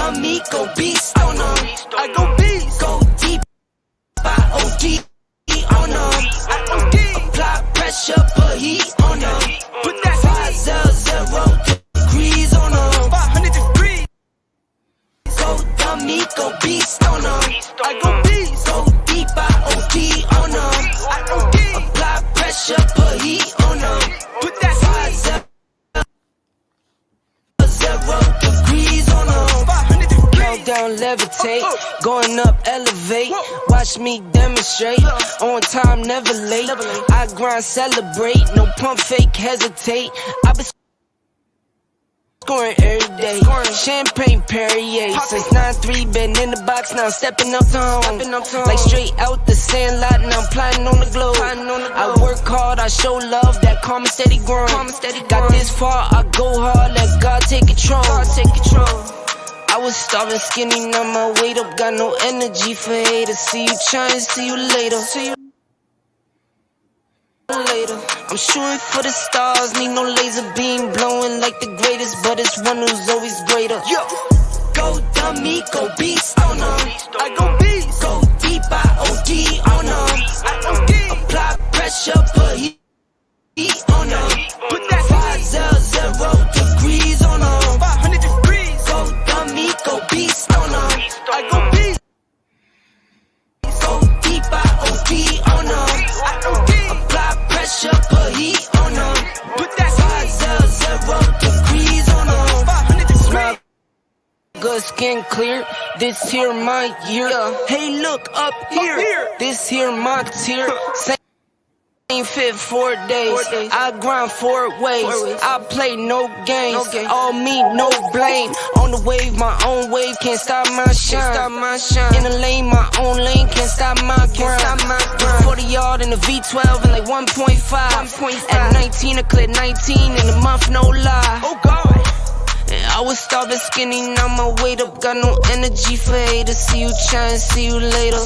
dummy, go beast on them. I go beast, go deep, I OD on them. I OD, apply pressure, put heat on them. Put that 500 degrees on them. 500 degrees. Go dummy, go beast on them. I go beast, go deep, I OD on them. I OD, apply pressure, put heat on them. Put that 500 degrees on them. 500 degrees. Countdown, levitate, going up, elevate. Watch me demonstrate. On time, never late. I grind, celebrate. No pump, fake, hesitate. I been scoring every day. Champagne Perrier. Since 9-3, been in the box, now I'm stepping up to home. Like straight out the sandlot, now I'm plotting on the globe. I work hard, I show love, that calm and steady grind. Got this far, I go hard, let God take control. I was starving skinny, now my weight up, got no energy for haters. See you trying, see you later. I'm shooting for the stars, need no laser beam blowing like the greatest, but it's one who's always greater. Yo, go dummy, go beast on them. I go beast, go deep, I OD on them. I OD, apply pressure, put heat on them. Put that 500 degrees on them. 500 degrees. Go dummy, go beast on them. I go beast, go deep, I OD on them. I OD. Put heat on them. Put that 500 degrees on them. 500 degrees. Good skin clear. This here my year. Hey, look up here. This here my tier. Same fit 4 days. I grind 4 ways. I play no games. All me, no blame. On the wave, my own wave. Can't stop my shine. In the lane, my own lane. Can't stop my grind. 40 yard in the V12 and like 1.5. At 19, I cleared 19 in a month, no lie. Oh God. I was starving skinny, now my weight up, got no energy for haters. See you trying, see you later.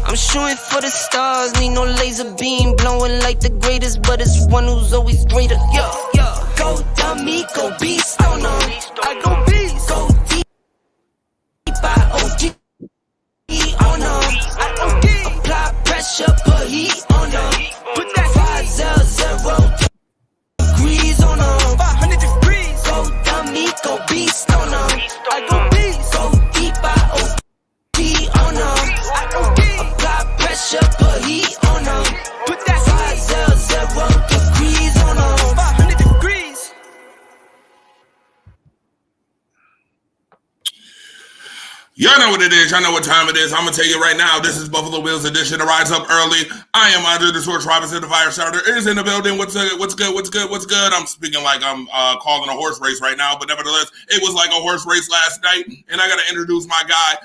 I'm shooting for the stars, need no laser beam blowing like the greatest, but it's one who's always greater. Yo, go dummy, go beast on them. I go beast, go deep, I OD on them. I OD, apply pressure, put heat on them. Put that 500 degrees on them. 500 degrees. Go dummy, go beast on them. I go beast, go deep, I OD on them. I OD, apply pressure, put heat on them. Put that 500 degrees on them. 500 degrees. Y'all know what it is. Y'all know what time it is. I'm going to tell you right now, this is Buffalo Bills edition to Rise Up Early. I am Andre the Torch Robinson, the fire starter is in the building. What's good? I'm speaking like I'm calling a horse race right now, but nevertheless, it was like a horse race last night, and I got to introduce my guy.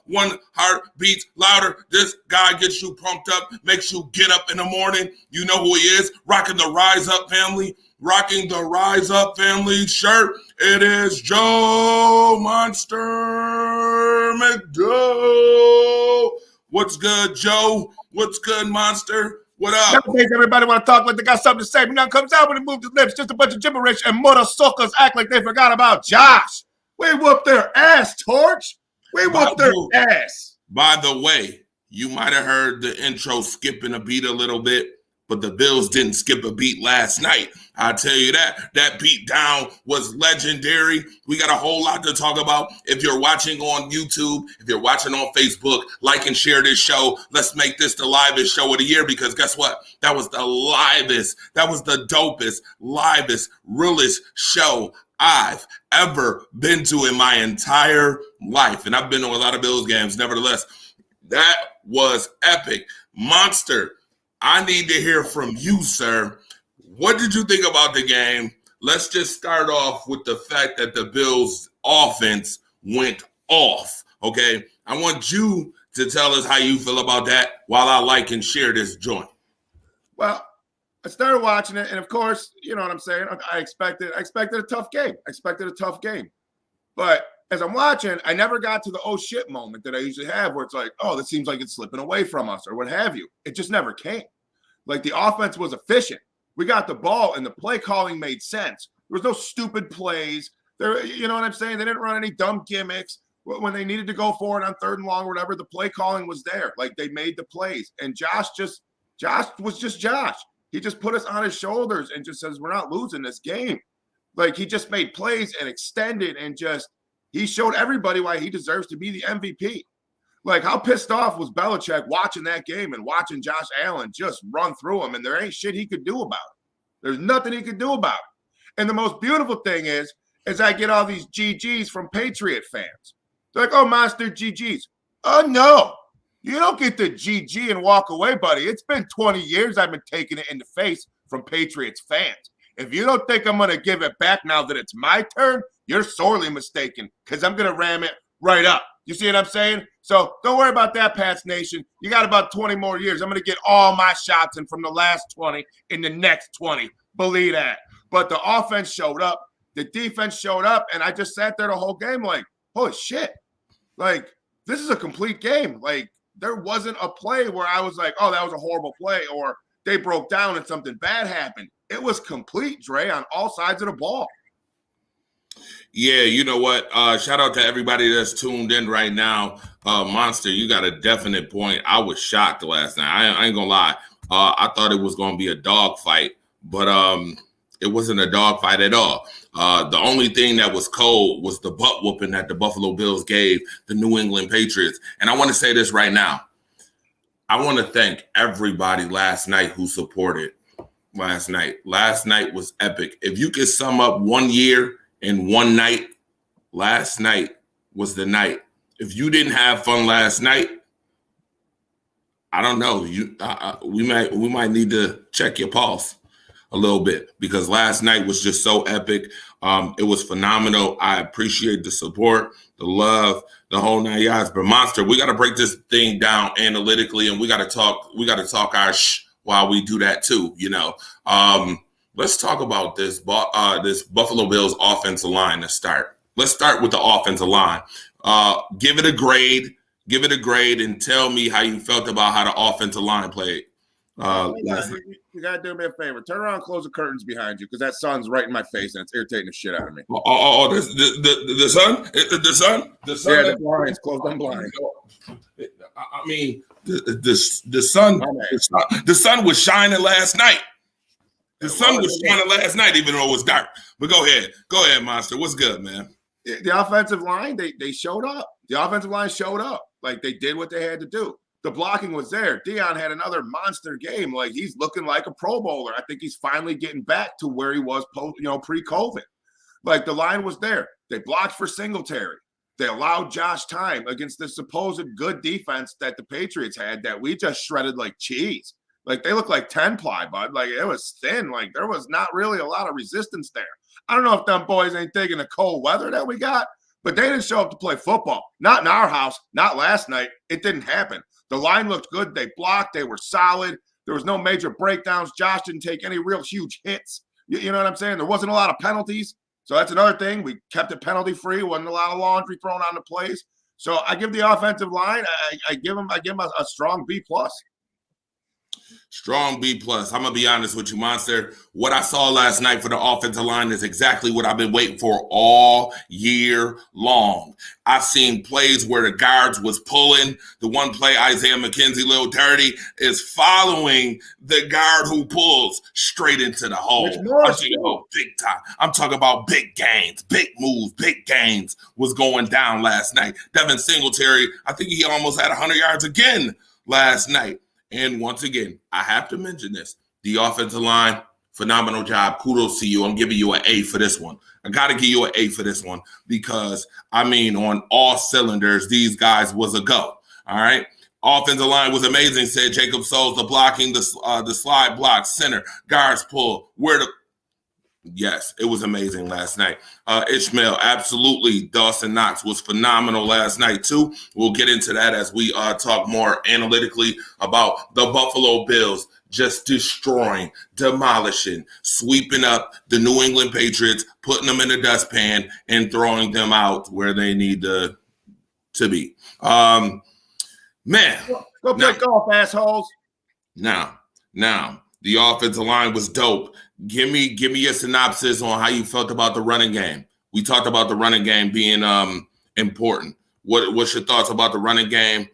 One heart beats louder. This guy gets you pumped up, makes you get up in the morning. You know who he is, rocking the Rise Up family. Rocking the Rise Up family shirt, it is Joe Monster McDowell. What's good, Joe? What's good, Monster? What up? Nowadays, everybody want to talk like they got something to say, but nothing comes out when they move their lips. Just a bunch of gibberish, and mother suckers act like they forgot about Josh. We whooped their ass, Torch. We whooped their ass. By the way, you might have heard the intro skipping a beat a little bit, but the Bills didn't skip a beat last night. I'll tell you that. That beat down was legendary. We got a whole lot to talk about. If you're watching on YouTube, if you're watching on Facebook, like and share this show. Let's make this the livest show of the year, because guess what? That was the livest, that was the dopest, livest, realest show I've ever been to in my entire life. And I've been to a lot of Bills games. Nevertheless, that was epic. Monster, I need to hear from you, sir. What did you think about the game? Let's just start off with the fact that the Bills' offense went off, okay? I want you to tell us how you feel about that while I like and share this joint. Well, I started watching it, and of course, you know what I'm saying? I expected a tough game. But as I'm watching, I never got to the oh shit moment that I usually have where it's like, oh, this seems like it's slipping away from us or what have you. It just never came. Like, the offense was efficient. We got the ball and the play calling made sense. There was no stupid plays. You know what I'm saying? They didn't run any dumb gimmicks. When they needed to go for it on 3rd and long or whatever, the play calling was there. Like, they made the plays. And Josh was just Josh. He just put us on his shoulders and just says, we're not losing this game. Like, he just made plays and extended and he showed everybody why he deserves to be the MVP. Like, how pissed off was Belichick watching that game and watching Josh Allen just run through him, and there ain't shit he could do about it. There's nothing he could do about it. And the most beautiful thing is I get all these GGs from Patriot fans. They're like, oh, monster GGs. Oh, no. You don't get the GG and walk away, buddy. It's been 20 years I've been taking it in the face from Patriots fans. If you don't think I'm going to give it back now that it's my turn, you're sorely mistaken, because I'm going to ram it right up. You see what I'm saying? So don't worry about that, Pats Nation. You got about 20 more years. I'm going to get all my shots in from the last 20 in the next 20. Believe that. But the offense showed up. The defense showed up, and I just sat there the whole game like, holy shit. Like, this is a complete game. Like, there wasn't a play where I was like, oh, that was a horrible play, or they broke down and something bad happened. It was complete, Dre, on all sides of the ball. Yeah, you know what? Shout out to everybody that's tuned in right now. Monster, you got a definite point. I was shocked last night. I ain't gonna lie. I thought it was gonna be a dog fight, but it wasn't a dog fight at all. The only thing that was cold was the butt whooping that the Buffalo Bills gave the New England Patriots. And I want to say this right now. I want to thank everybody last night who supported last night. Last night was epic. If you could sum up 1 year in one night, last night was the night. If you didn't have fun last night, I don't know. We might need to check your pulse a little bit, because last night was just so epic. It was phenomenal. I appreciate the support, the love, the whole 9 yards. But Monster, we got to break this thing down analytically, and we got to talk our while we do that too. You know, let's talk about this Buffalo Bills offensive line to start. Let's start with the offensive line. Give it a grade. Give it a grade, and tell me how you felt about how the offensive line played. You gotta do me a favor. Turn around and close the curtains behind you, because that sun's right in my face and it's irritating the shit out of me. The sun? The sun? Yeah, the blinds. Close them blinds. I mean, the sun was shining last night. The sun was shining last night, even though it was dark. But go ahead, Monster. What's good, man? The offensive line, they showed up. The offensive line showed up. Like, they did what they had to do. The blocking was there. Deion had another monster game. Like, he's looking like a Pro Bowler. I think he's finally getting back to where he was pre-COVID. Like, the line was there. They blocked for Singletary. They allowed Josh time against the supposed good defense that the Patriots had that we just shredded like cheese. Like, they look like 10-ply, bud. Like, it was thin. Like, there was not really a lot of resistance there. I don't know if them boys ain't taking the cold weather that we got, but they didn't show up to play football. Not in our house. Not last night. It didn't happen. The line looked good. They blocked. They were solid. There was no major breakdowns. Josh didn't take any real huge hits. You know what I'm saying? There wasn't a lot of penalties. So that's another thing. We kept it penalty-free. Wasn't a lot of laundry thrown on the plays. So I give the offensive line, I give them a strong B+. Strong B+. I'm going to be honest with you, Monster. What I saw last night for the offensive line is exactly what I've been waiting for all year long. I've seen plays where the guards was pulling. The one play, Isaiah McKenzie, little dirty, is following the guard who pulls straight into the hole. I'm talking about big time. I'm talking about big gains, big moves, big gains was going down last night. Devin Singletary, I think he almost had 100 yards again last night. And once again, I have to mention this. The offensive line, phenomenal job. Kudos to you. I'm giving you an A for this one. I got to give you an A for this one because, I mean, on all cylinders, these guys was a go. All right? Offensive line was amazing, said Jacob Souls. The blocking, the slide block, center, guards pull. Yes, it was amazing last night. Ishmael, absolutely. Dawson Knox was phenomenal last night, too. We'll get into that as we talk more analytically about the Buffalo Bills just destroying, demolishing, sweeping up the New England Patriots, putting them in the dustpan, and throwing them out where they need to be. Man. Go play golf, assholes. Now, the offensive line was dope. Give me a synopsis on how you felt about the running game. We talked about the running game being important. What's your thoughts about the running game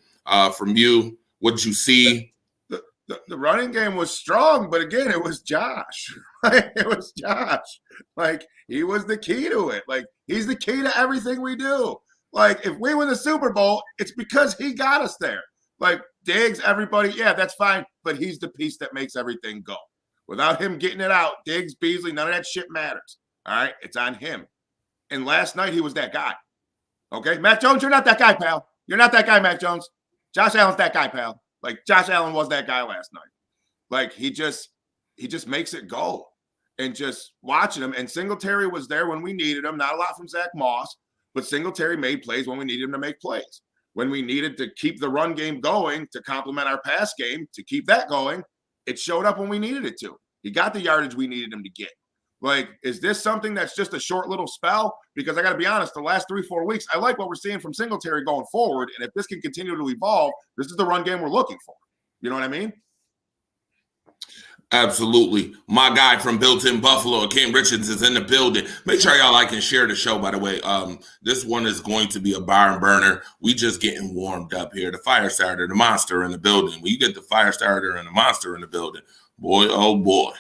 from you? What did you see? The running game was strong, but again, it was Josh. It was Josh. Like, he was the key to it. Like, he's the key to everything we do. Like, if we win the Super Bowl, it's because he got us there. Like, Diggs, everybody, yeah, that's fine, but he's the piece that makes everything go. Without him getting it out, Diggs, Beasley, none of that shit matters. All right? It's on him. And last night, he was that guy. Okay? Mac Jones, you're not that guy, pal. You're not that guy, Mac Jones. Josh Allen's that guy, pal. Like, Josh Allen was that guy last night. Like, he just makes it go. And just watching him. And Singletary was there when we needed him. Not a lot from Zach Moss, but Singletary made plays when we needed him to make plays. When we needed to keep the run game going, to complement our pass game, to keep that going, it showed up when we needed it to. He got the yardage we needed him to get. Like, is this something that's just a short little spell? Because I got to be honest, the last 3-4 weeks, I like what we're seeing from Singletary going forward. And if this can continue to evolve, this is the run game we're looking for. You know what I mean? Absolutely. My guy from Built-In Buffalo, Ken Richards, is in the building. Make sure y'all like and share the show, by the way. This one is going to be a barn burner. We just getting warmed up here. The fire starter, the monster in the building. When you get the fire starter and the monster in the building, boy, oh boy.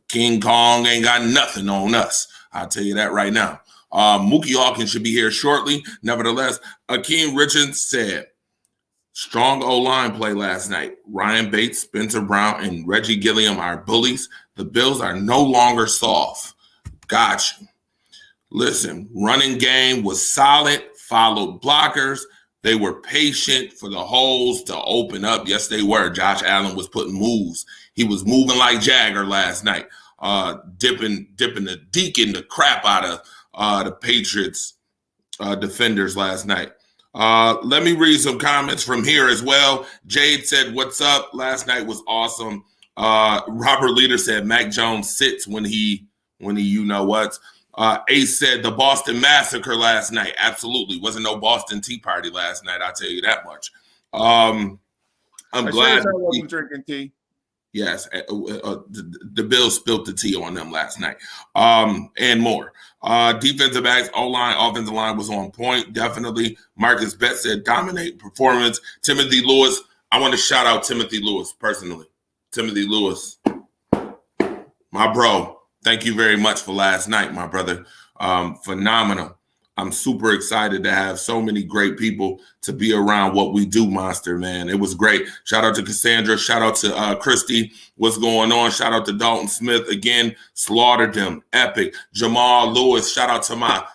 King Kong ain't got nothing on us. I'll tell you that right now. Mookie Hawkins should be here shortly. Nevertheless, Akeem Richards said, strong O-line play last night. Ryan Bates, Spencer Brown, and Reggie Gilliam are bullies. The Bills are no longer soft. Gotcha. Listen, running game was solid, followed blockers. They were patient for the holes to open up. Yes, they were. Josh Allen was putting moves. He was moving like Jagger last night, dipping the crap out of the Patriots defenders last night. Let me read some comments from here as well. Jade said, what's up? Last night was awesome. Robert Leader said, Mac Jones sits when he you know what. Ace said, the Boston Massacre last night. Absolutely. Wasn't no Boston Tea Party last night, I'll tell you that much. I'm glad. I wasn't drinking tea. Yes, the Bills spilled the tea on them last night, and more. Defensive backs, O-line, offensive line was on point, definitely. Marcus Betts said, dominate performance. Timothy Lewis, I want to shout out Timothy Lewis personally. Timothy Lewis, my bro, thank you very much for last night, my brother. Phenomenal. I'm super excited to have so many great people to be around what we do, Monster, man. It was great. Shout out to Cassandra. Shout out to Christy. What's going on? Shout out to Dalton Smith. Again, slaughtered them. Epic. Jamal Lewis. Shout out to my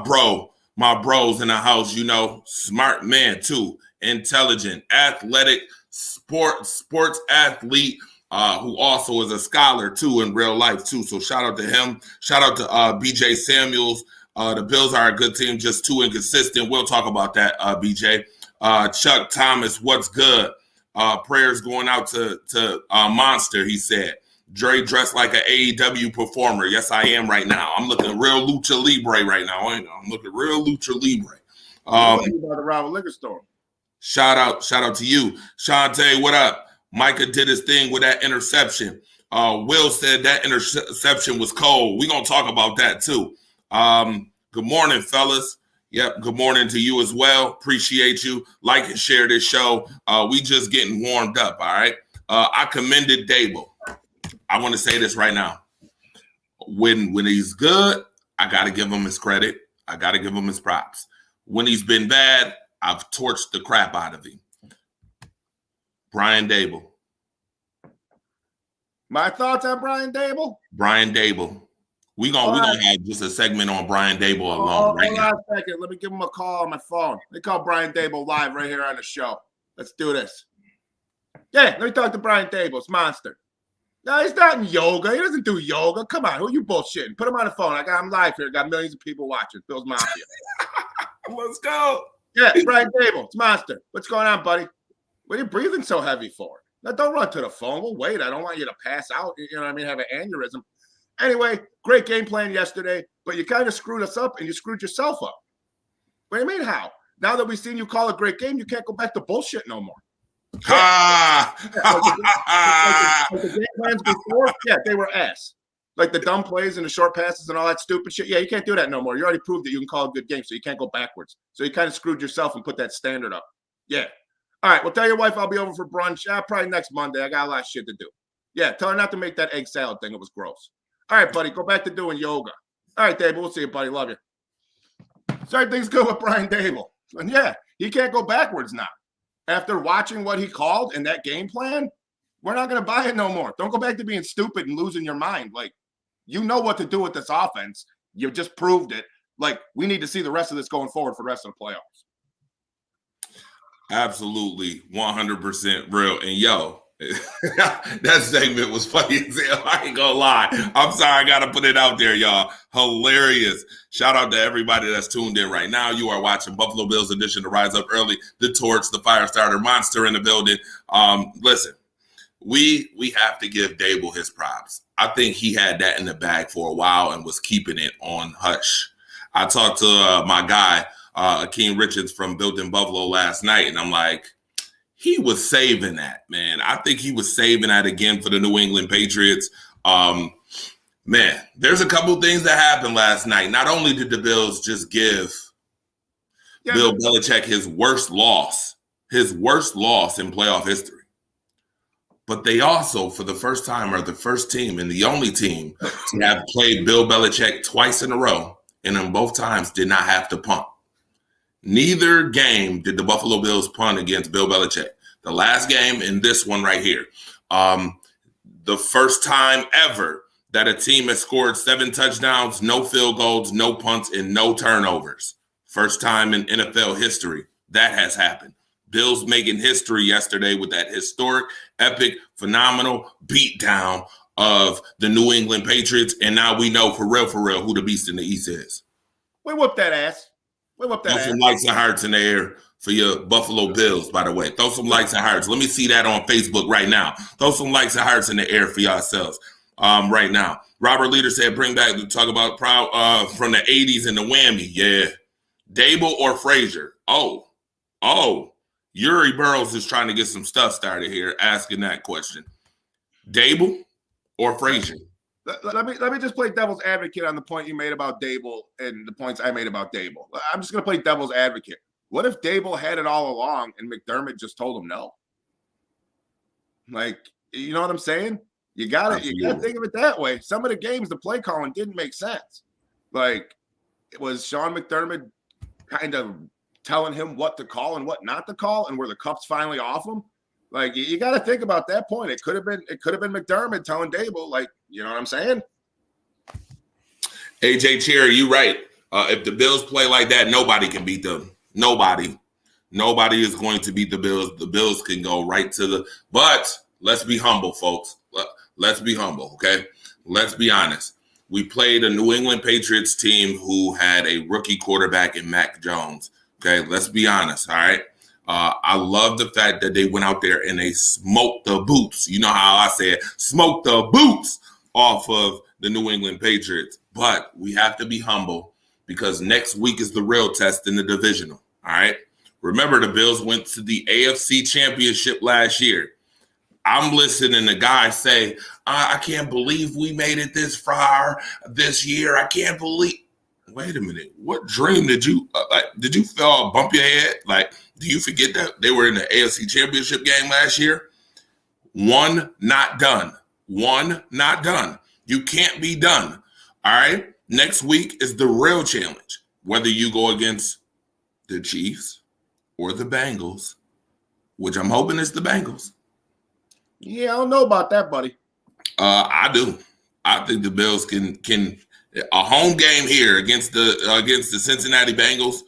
bros in the house, you know. Smart man, too. Intelligent, athletic, sports athlete, who also is a scholar, too, in real life, too. So shout out to him. Shout out to BJ Samuels. The Bills are a good team, just too inconsistent. We'll talk about that, BJ. Chuck Thomas, what's good? Prayers going out to Monster, he said. Dre dressed like an AEW performer. Yes, I am right now. I'm looking real Lucha Libre right now. I'm looking real Lucha Libre. About the rival liquor store. Shout out to you. Shantae, what up? Micah did his thing with that interception. Will said that interception was cold. We're going to talk about that, too. Good morning, fellas. Yep, good morning to you as well. Appreciate you. Like and share this show. We just getting warmed up, all right? I commended Dable. I want to say this right now. When he's good, I got to give him his credit. I got to give him his props. When he's been bad, I've torched the crap out of him. Brian Dable. My thoughts on Brian Dable? Brian Dable. We're gonna have just a segment on Brian Dable alone right now. Hold on a second. Let me give him a call on my phone. They call Brian Dable live right here on the show. Let's do this. Yeah, let me talk to Brian Dable. It's Monster. No, he's not in yoga. He doesn't do yoga. Come on, who are you bullshitting? Put him on the phone. I got him live here. Got millions of people watching. Bill's Mafia. Let's go. Yeah, Brian Dable. It's Monster. What's going on, buddy? What are you breathing so heavy for? Now, don't run to the phone. We'll wait. I don't want you to pass out. You know what I mean? Have an aneurysm. Anyway, great game plan yesterday, but you kind of screwed us up and you screwed yourself up. What do you mean how? Now that we've seen you call a great game, you can't go back to bullshit no more. Ha! Like the game plans before, yeah, they were ass. Like the dumb plays and the short passes and all that stupid shit. Yeah, you can't do that no more. You already proved that you can call a good game, so you can't go backwards. So you kind of screwed yourself and put that standard up. Yeah. All right. Well, tell your wife I'll be over for brunch. Probably next Monday. I got a lot of shit to do. Yeah. Tell her not to make that egg salad thing. It was gross. All right, buddy. Go back to doing yoga. All right, Dable. We'll see you, buddy. Love you. So everything's good with Brian Dable. And yeah, he can't go backwards now. After watching what he called in that game plan, we're not going to buy it no more. Don't go back to being stupid and losing your mind. Like, you know what to do with this offense. You just proved it. Like, we need to see the rest of this going forward for the rest of the playoffs. Absolutely, 100% real. And yo, that segment was funny as hell. I ain't gonna lie. I'm sorry, I gotta put it out there, y'all. Hilarious. Shout out to everybody that's tuned in right now. You are watching Buffalo Bills edition to Rise Up Early, the Torch, the Firestarter Monster in the building. Listen, we have to give Dable his props. I think he had that in the bag for a while and was keeping it on hush. I talked to my guy, Akeem Richards from Built in Buffalo last night, and I'm like, he was saving that, man. I think he was saving that again for the New England Patriots. Man, there's a couple things that happened last night. Not only did the Bills just give Bill Belichick his worst loss in playoff history, but they also, for the first time, are the first team and the only team to have played Bill Belichick twice in a row, and in both times did not have to punt. Neither game did the Buffalo Bills punt against Bill Belichick. The last game and this one right here. The first time ever that a team has scored 7 touchdowns, no field goals, no punts, and no turnovers. First time in NFL history that has happened. Bills making history yesterday with that historic, epic, phenomenal beatdown of the New England Patriots. And now we know for real, who the beast in the East is. We whooped that ass. Throw some likes and hearts in the air for your Buffalo Bills, by the way. Throw some likes and hearts. Let me see that on Facebook right now. Throw some likes and hearts in the air for yourselves right now. Robert Leader said, bring back to talk about from the 80s and the whammy. Yeah. Dable or Frazier? Oh. Yuri Burroughs is trying to get some stuff started here, asking that question. Dable or Frazier? Let me just play devil's advocate on the point you made about Dable and the points I made about Dable. I'm just going to play devil's advocate. What if Dable had it all along and McDermott just told him no? Like, you know what I'm saying? You got to think of it that way. Some of the games, the play calling didn't make sense. Like, it was Sean McDermott kind of telling him what to call and what not to call, and were the cups finally off him? Like, you got to think about that point. It could have been McDermott telling Dable, like, you know what I'm saying? AJ Cherry, you right. If the Bills play like that, nobody can beat them. Nobody is going to beat the Bills. The Bills can go right to the – but let's be humble, folks. Let's be humble, okay? Let's be honest. We played a New England Patriots team who had a rookie quarterback in Mac Jones, okay? Let's be honest, all right? I love the fact that they went out there and they smoked the boots. You know how I said, smoke the boots off of the New England Patriots. But we have to be humble because next week is the real test in the divisional, all right? Remember, the Bills went to the AFC Championship last year. I'm listening to guys say, I can't believe we made it this far this year. I can't believe. Wait a minute. What dream did you did you feel bump your head? Like, do you forget that they were in the AFC Championship game last year? One not done. You can't be done. All right. Next week is the real challenge. Whether you go against the Chiefs or the Bengals, which I'm hoping is the Bengals. Yeah, I don't know about that, buddy. I do. I think the Bills can a home game here against the Cincinnati Bengals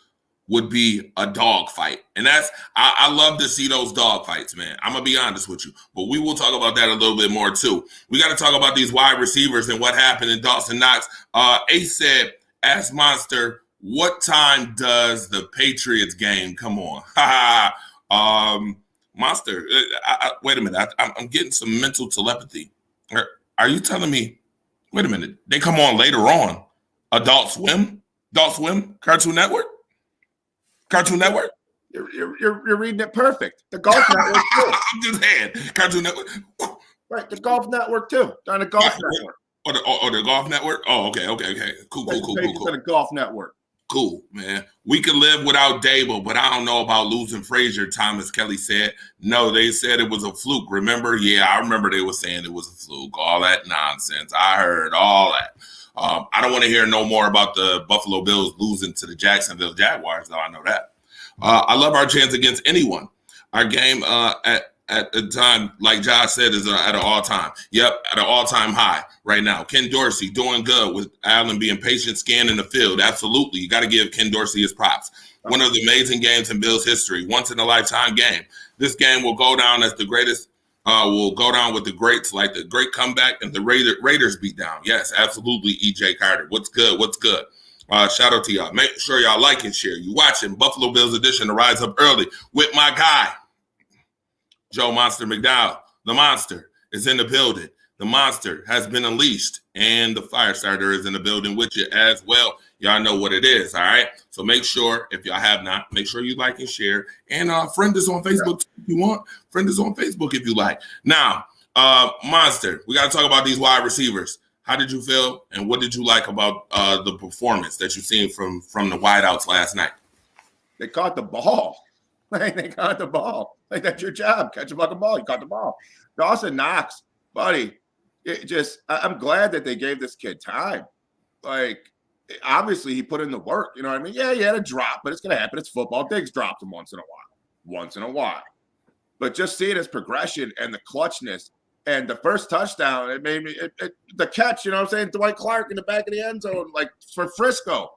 would be a dog fight. And I love to see those dog fights, man. I'm going to be honest with you. But we will talk about that a little bit more, too. We got to talk about these wide receivers and what happened in Dawson Knox. Ace said, ask Monster, what time does the Patriots game come on? Monster, wait a minute. I'm getting some mental telepathy. Are you telling me, wait a minute, they come on later on? Adult Swim? Cartoon Network? You're reading it perfect. The Golf Network too. I'm just saying, Cartoon Network. Right, the Golf Network too. On the Golf Network. Or the Golf Network? Oh, okay. Cool. To the Golf Network. Cool, man. We could live without Dable, but I don't know about losing Frazier, Thomas Kelly said. No, they said it was a fluke. Remember? Yeah, I remember they were saying it was a fluke. All that nonsense. I heard all that. I don't want to hear no more about the Buffalo Bills losing to the Jacksonville Jaguars, though. I know that. I love our chance against anyone. Our game at the time, like Josh said, is at an all-time. Yep, at an all-time high right now. Ken Dorsey doing good with Allen being patient, scanning the field. Absolutely. You got to give Ken Dorsey his props. One of the amazing games in Bills history, once-in-a-lifetime game. This game will go down as the greatest, will go down with the greats, like the great comeback and the Raiders beat down. Yes, absolutely, E.J. Carter. What's good? Shout out to y'all. Make sure y'all like and share. You watching Buffalo Bills edition to Rise Up Early with my guy, Joe Monster McDowell. The Monster is in the building. The Monster has been unleashed, and the Firestarter is in the building with you as well. Y'all know what it is, all right? So make sure, if y'all have not, make sure you like and share. And friend us on Facebook if you want. Friend us on Facebook if you like. Now, Monster, we got to talk about these wide receivers. How did you feel, and what did you like about the performance that you've seen from the wideouts last night? They caught the ball. They caught the ball. Like, that's your job. Catch a fucking ball. You caught the ball. Dawson Knox, buddy, I'm glad that they gave this kid time. Like, obviously, he put in the work. You know what I mean? Yeah, he had a drop, but it's going to happen. It's football. Diggs dropped him once in a while. But just seeing his progression and the clutchness and the first touchdown, it made me the catch, you know what I'm saying? Dwight Clark in the back of the end zone, like for Frisco.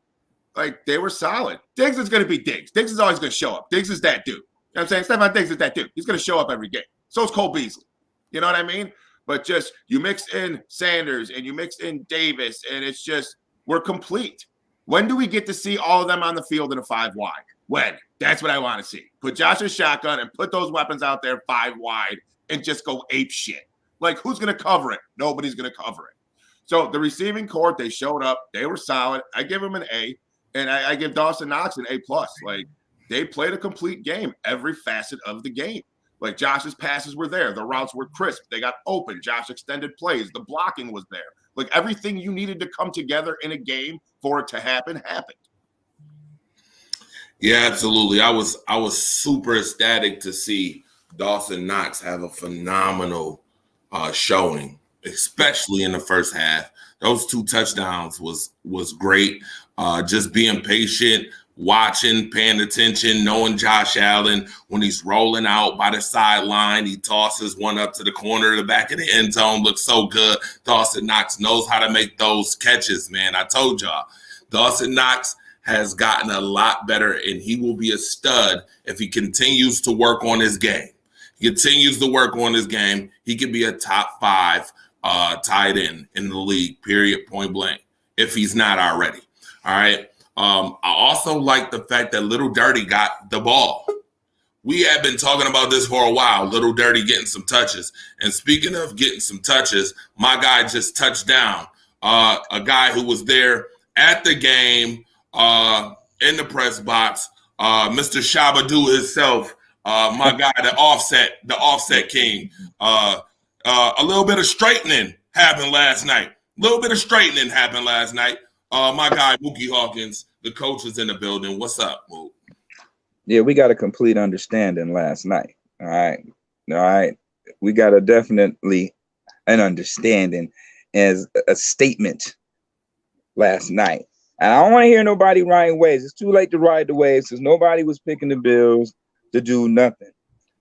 Like, they were solid. Diggs is going to be Diggs. Diggs is always going to show up. Diggs is that dude. You know what I'm saying? Stephon Diggs is that dude. He's going to show up every game. So is Cole Beasley. You know what I mean? But just you mix in Sanders and you mix in Davis, and it's just we're complete. When do we get to see all of them on the field in a 5 wide? When? That's what I want to see. Put Josh in shotgun and put those weapons out there 5 wide and just go ape shit. Like, who's going to cover it? Nobody's going to cover it. So the receiving court, they showed up. They were solid. I give them an A. And I give Dawson Knox an A+. Like, they played a complete game, every facet of the game. Like, Josh's passes were there. The routes were crisp. They got open. Josh extended plays. The blocking was there. Like, everything you needed to come together in a game for it to happen, happened. Yeah, absolutely. I was super ecstatic to see Dawson Knox have a phenomenal showing, especially in the first half. Those 2 touchdowns was great. Just being patient, watching, paying attention, knowing Josh Allen, when he's rolling out by the sideline, he tosses one up to the corner of the back of the end zone, looks so good. Dawson Knox knows how to make those catches, man. I told y'all, Dawson Knox has gotten a lot better, and he will be a stud if he continues to work on his game. He continues to work on his game. He could be a top 5 tight end in the league, period, point blank, if he's not already. All right. I also like the fact that Little Dirty got the ball. We have been talking about this for a while, Little Dirty getting some touches. And speaking of getting some touches, my guy just touched down. A guy who was there at the game in the press box, Mr. Shabba-Doo himself, my guy, the offset king. A little bit of straightening happened last night. My guy, Mookie Hawkins, the coach is in the building. What's up, Mook? Yeah, we got a complete understanding last night. All right. We got a definitely an understanding as a statement last night. And I don't want to hear nobody riding waves. It's too late to ride the waves because nobody was picking the Bills to do nothing.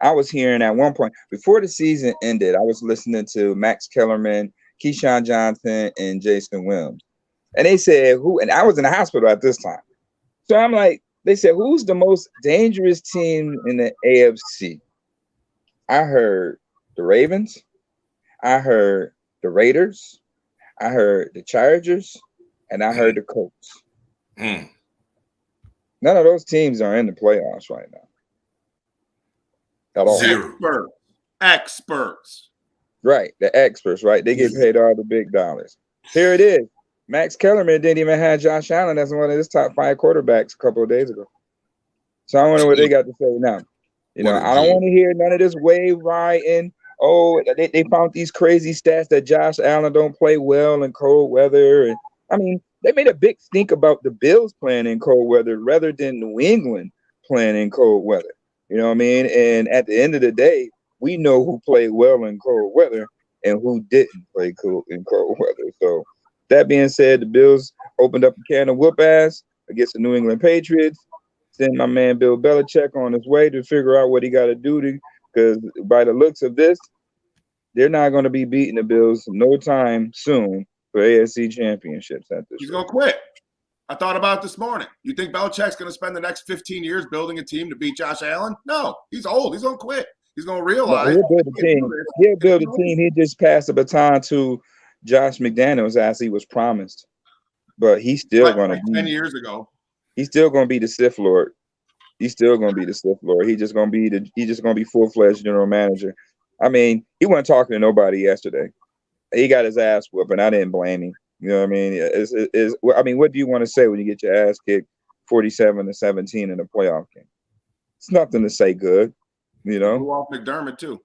I was hearing at one point, before the season ended, I was listening to Max Kellerman, Keyshawn Johnson, and Jason Williams. And they said, and I was in the hospital at this time. So I'm like, they said, who's the most dangerous team in the AFC? I heard the Ravens. I heard the Raiders. I heard the Chargers. And I heard the Colts. None of those teams are in the playoffs right now. At all. Experts. Right. The experts, right? They get paid all the big dollars. Here it is. Max Kellerman didn't even have Josh Allen as one of his top 5 quarterbacks a couple of days ago. So I wonder what they got to say now. You know, I don't want to hear none of this wave riding. oh, they found these crazy stats that Josh Allen don't play well in cold weather. And I mean, they made a big stink about the Bills playing in cold weather rather than New England playing in cold weather. You know what I mean? And at the end of the day, we know who played well in cold weather and who didn't play cool in cold weather. So that being said, the Bills opened up a can of whoop ass against the New England Patriots. Send my man Bill Belichick on his way to figure out what he got to do because by the looks of this, they're not going to be beating the Bills no time soon for AFC championships at this. He's going to quit. I thought about it this morning. You think Belichick's going to spend the next 15 years building a team to beat Josh Allen? No, he's old. He's going to quit. He's going to realize. He'll build a team. He'll build a team. He just passed the baton to Josh McDaniels as he was promised. But he's still going to be 10 years ago. He's still going to be the Sith Lord. He's still going to be the Sith Lord. He's just going to be full-fledged general manager. I mean, he wasn't talking to nobody yesterday. He got his ass whooped, and I didn't blame him. You know what I mean? I mean, what do you want to say when you get your ass kicked 47-17 in a playoff game? It's nothing to say good, you know. Blew off McDermott too.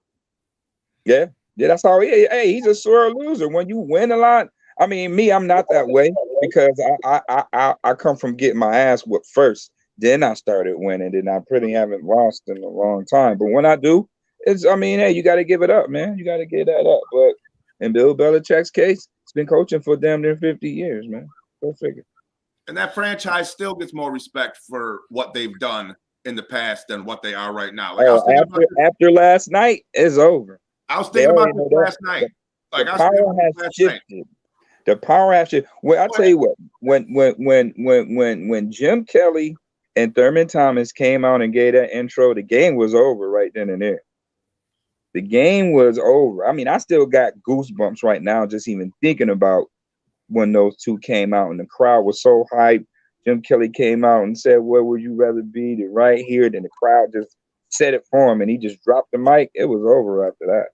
Yeah, that's how he is. Hey, he's a sore loser. When you win a lot, I mean, I'm not that way because I come from getting my ass whooped first. Then I started winning, and I pretty haven't lost in a long time. But when I do, hey, you got to give it up, man. You got to give that up. But in Bill Belichick's case, he's been coaching for damn near 50 years, man. Go figure. And that franchise still gets more respect for what they've done in the past than what they are right now. Like after last night, it's over. I was thinking about this last night. Like the power has shifted. The power has shifted. Well, I'll tell you what. When Jim Kelly and Thurman Thomas came out and gave that intro, the game was over right then and there. The game was over. I mean, I still got goosebumps right now just even thinking about when those two came out and the crowd was so hyped. Jim Kelly came out and said, "Where would you rather be? To right here?" Then the crowd just said it for him and he just dropped the mic. It was over after that.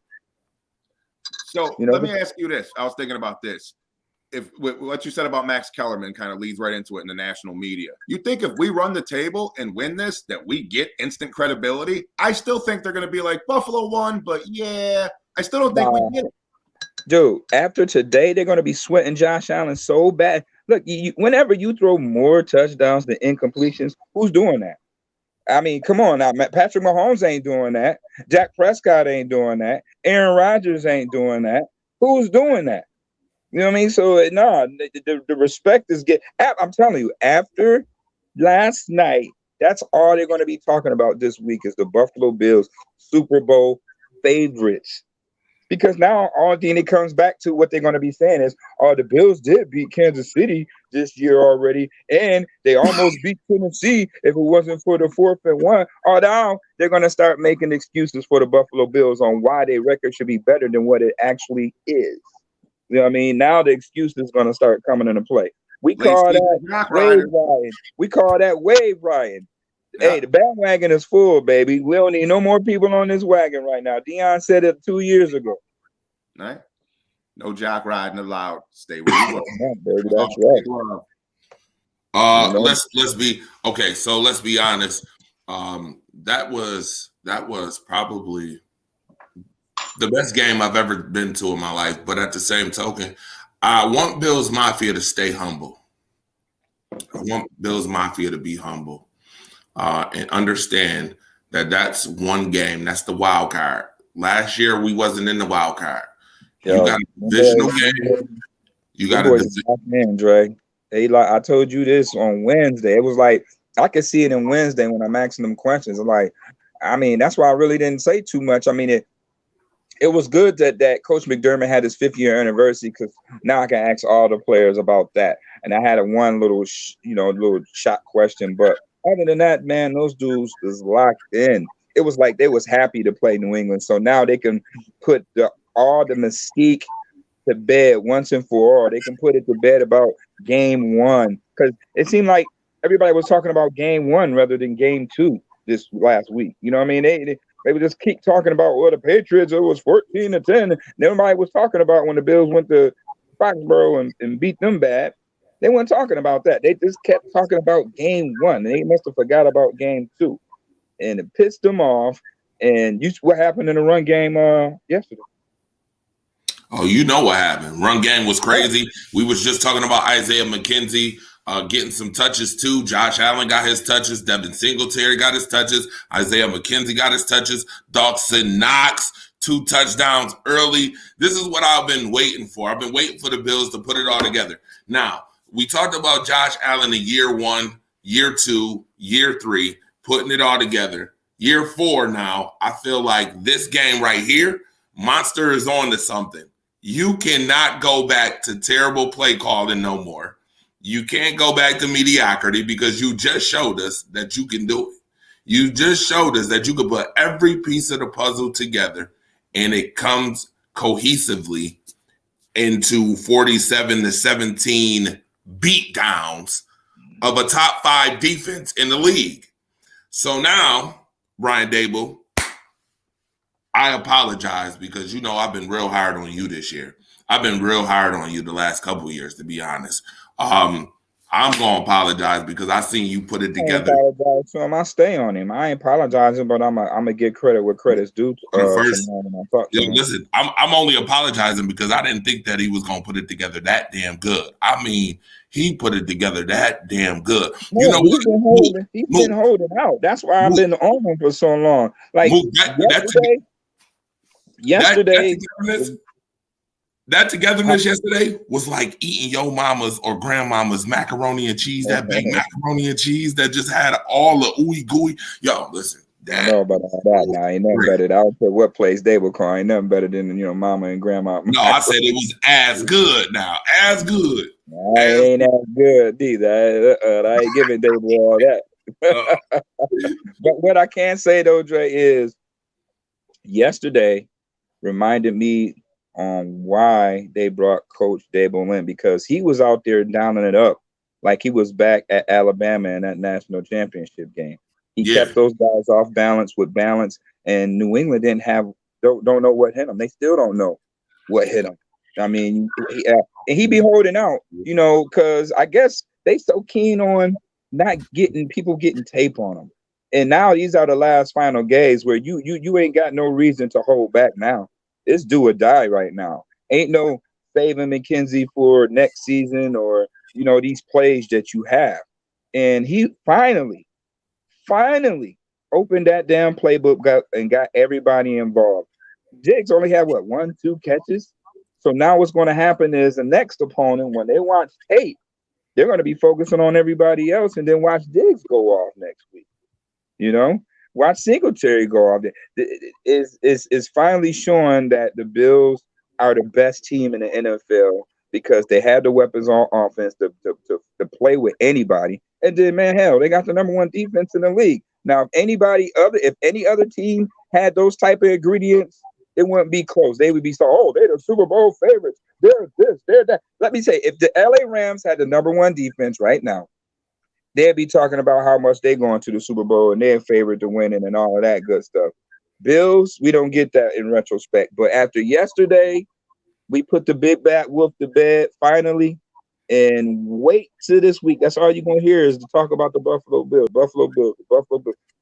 So let me ask you this. I was thinking about this. If what you said about Max Kellerman kind of leads right into it in the national media. You think if we run the table and win this, that we get instant credibility? I still think they're going to be like, Buffalo won, but yeah, I still don't think we get it. Dude, after today, they're going to be sweating Josh Allen so bad. Look, whenever you throw more touchdowns than incompletions, who's doing that? I mean, come on now. Patrick Mahomes ain't doing that. Dak Prescott ain't doing that. Aaron Rodgers ain't doing that. Who's doing that? You know what I mean? So, the respect is I'm telling you, after last night, that's all they're going to be talking about this week is the Buffalo Bills Super Bowl favorites. Because now all thing it comes back to what they're going to be saying is, the Bills did beat Kansas City this year already, and they almost beat Tennessee if it wasn't for the 4th and 1. Now they're going to start making excuses for the Buffalo Bills on why their record should be better than what it actually is. You know what I mean? Now the excuse is going to start coming into play. We call that wave riding. We call that wave riding. Yeah. Hey, the bandwagon is full, baby. We don't need no more people on this wagon right now. Deion said it 2 years ago. All right. No jock riding allowed. Stay where you are. Yeah, baby, that's right. Let's be okay. So let's be honest. That was probably the best game I've ever been to in my life. But at the same token, I want Bills Mafia to stay humble. I want Bills Mafia to be humble and understand that that's one game. That's the wild card. Last year, we wasn't in the wild card. You got a divisional game. You got a man, Dre. I told you this on Wednesday. It was like I could see it in Wednesday when I'm asking them questions. I'm like, I mean, that's why I really didn't say too much. I mean, it was good that Coach McDermott had his 5th year anniversary because now I can ask all the players about that. And I had one little shot question, but other than that, man, those dudes is locked in. It was like they was happy to play New England, so now they can put all the mystique to bed once and for all. They can put it to bed about game 1 because it seemed like everybody was talking about game 1 rather than game 2 this last week. You know what I mean? They would just keep talking about the Patriots. It was 14-10. Nobody was talking about when the Bills went to Foxborough and beat them bad. They weren't talking about that. They just kept talking about game 1. They must have forgot about game 2, and it pissed them off. And what happened in the run game yesterday? Oh, you know what happened. Run game was crazy. We was just talking about Isaiah McKenzie getting some touches too. Josh Allen got his touches. Devin Singletary got his touches. Isaiah McKenzie got his touches. Dawson Knox, 2 touchdowns early. This is what I've been waiting for. I've been waiting for the Bills to put it all together. Now, we talked about Josh Allen in year 1, year 2, year 3, putting it all together. Year 4 now, I feel like this game right here, Monster is on to something. You cannot go back to terrible play calling no more. You can't go back to mediocrity because you just showed us that you can do it. You just showed us that you can put every piece of the puzzle together and it comes cohesively into 47-17 beatdowns of a top 5 defense in the league. So now, Brian Daboll, I apologize because, I've been real hard on you this year. I've been real hard on you the last couple of years, to be honest. I'm going to apologize because I seen you put it together. I apologize to him. I stay on him. I ain't apologizing, but I'm going to give credit where credit's due. Listen, I'm only apologizing because I didn't think that he was going to put it together that damn good. I mean, he put it together that damn good. No, he's been holding out. That's why I've been on him for so long. Like yesterday. That togetherness yesterday was like eating your mama's or grandmama's macaroni and cheese, that baked macaroni and cheese that just had all the ooey gooey. Yo, listen. I know about that now. Ain't nothing better. I don't care what place they will call. Ain't nothing better than mama and grandma. No, I said it was as good now. As good. Ain't as good either. I ain't giving David all that. But what I can say though, Dre, is yesterday reminded me on why they brought Coach Daboll in, because he was out there downing it up like he was back at Alabama in that national championship game. He kept those guys off balance with balance, and New England don't know what hit them. They still don't know what hit them. I mean, he be holding out, because I guess they so keen on not getting tape on them. And now these are the last final games where you ain't got no reason to hold back now. It's do or die right now. Ain't no saving McKenzie for next season or, these plays that you have. And he finally opened that damn playbook and got everybody involved. Diggs only had 1-2 catches. So now what's going to happen is the next opponent, when they watch tape, they're going to be focusing on everybody else and then watch Diggs go off next week. Watch Singletary go off. Is finally showing that the Bills are the best team in the NFL because they have the weapons on offense to play with anybody. And then, man, hell, they got the number 1 defense in the league. Now, if any other team had those type of ingredients, it wouldn't be close. They would be they're the Super Bowl favorites. They're this, they're that. Let me say, if the LA Rams had the number 1 defense right now, they'd be talking about how much they're going to the Super Bowl and they're favored to win and all of that good stuff. Bills, we don't get that in retrospect. But after yesterday, we put the big bad wolf to bed finally, and wait till this week. That's all you're going to hear is to talk about the Buffalo Bills,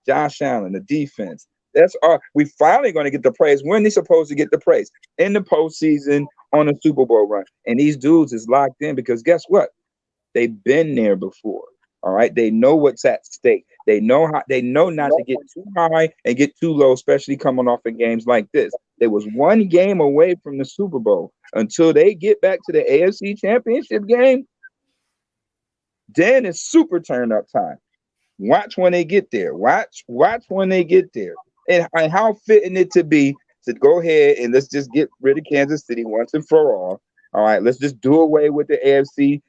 Josh Allen, the defense. That's all. We finally going to get the praise. When they supposed to get the praise? In the postseason on a Super Bowl run. And these dudes is locked in because guess what? They've been there before. All right. They know what's at stake. They know not to get too high and get too low, especially coming off in games like this. There was 1 game away from the Super Bowl. Until they get back to the AFC Championship game, then it's super turn up time. Watch when they get there. Watch when they get there. And how fitting it to be to go ahead and let's just get rid of Kansas City once and for all. All right, let's just do away with the AFC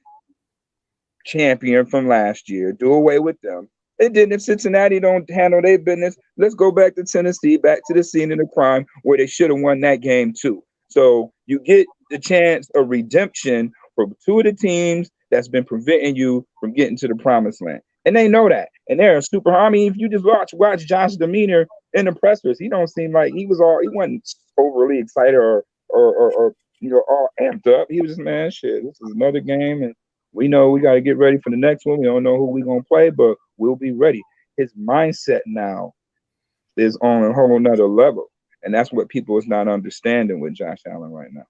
champion from last year. Do away with them. And then if Cincinnati don't handle their business, let's go back to Tennessee, back to the scene of the crime where they should have won that game too. So you get the chance of redemption from 2 of the teams that's been preventing you from getting to the promised land. And they know that. And they're super. I mean, if you just watch Josh's demeanor in the pressers, he don't seem like he wasn't overly excited or all amped up. He was just, man, shit, this is another game. And we know we got to get ready for the next one. We don't know who we're going to play, but we'll be ready. His mindset now is on a whole nother level. And that's what people is not understanding with Josh Allen right now.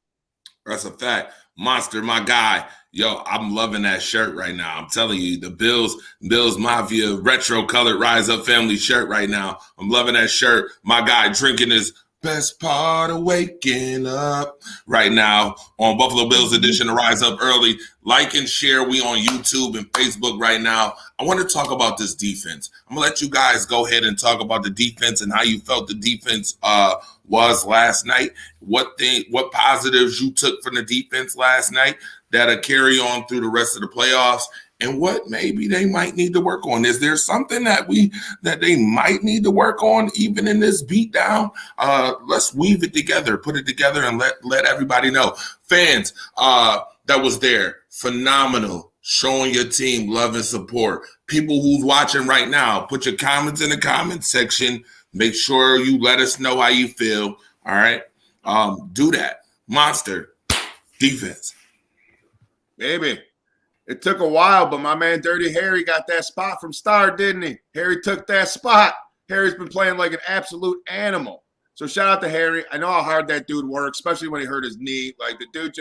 That's a fact. Monster, my guy. Yo, I'm loving that shirt right now. I'm telling you, the Bills Mafia retro colored Rise Up family shirt right now. I'm loving that shirt. My guy drinking his best part of waking up right now on Buffalo Bills edition of Rise Up Early. Like and share. We on YouTube and Facebook right now. I want to talk about this defense. I'm going to let you guys go ahead and talk about the defense and how you felt the defense was last night. What positives you took from the defense last night that'll carry on through the rest of the playoffs, and what maybe they might need to work on. Is there something that they might need to work on even in this beatdown? Let's weave it together, put it together, and let everybody know. Fans that was there, phenomenal, showing your team love and support. People who's watching right now, put your comments in the comment section. Make sure you let us know how you feel. All right? Do that. Monster, defense. Baby. It took a while, but my man Dirty Harry got that spot from Star, didn't he? Harry took that spot. Harry's been playing like an absolute animal. So shout out to Harry. I know how hard that dude works, especially when he hurt his knee. Like, the dude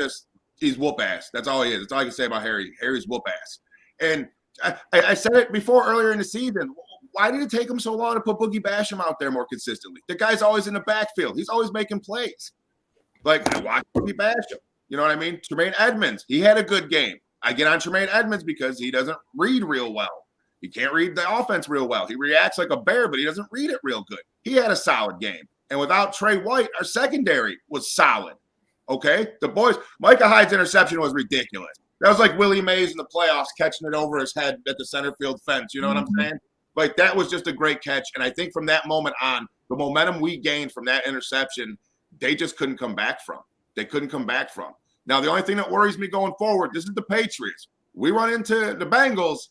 he's whoop ass. That's all he is. That's all I can say about Harry. Harry's whoop ass. And I said it before earlier in the season. Why did it take him so long to put Boogie Basham out there more consistently? The guy's always in the backfield. He's always making plays. Like, I watch Boogie Basham. You know what I mean? Tremaine Edmonds, he had a good game. I get on Tremaine Edmonds because he doesn't read real well. He can't read the offense real well. He reacts like a bear, but he doesn't read it real good. He had a solid game. And without Trey White, our secondary was solid. Okay? The boys, Micah Hyde's interception was ridiculous. That was like Willie Mays in the playoffs catching it over his head at the center field fence. You know what I'm saying? Like, that was just a great catch. And I think from that moment on, the momentum we gained from that interception, they just couldn't come back from. They couldn't come back from. Now, the only thing that worries me going forward, this is the Patriots. We run into the Bengals.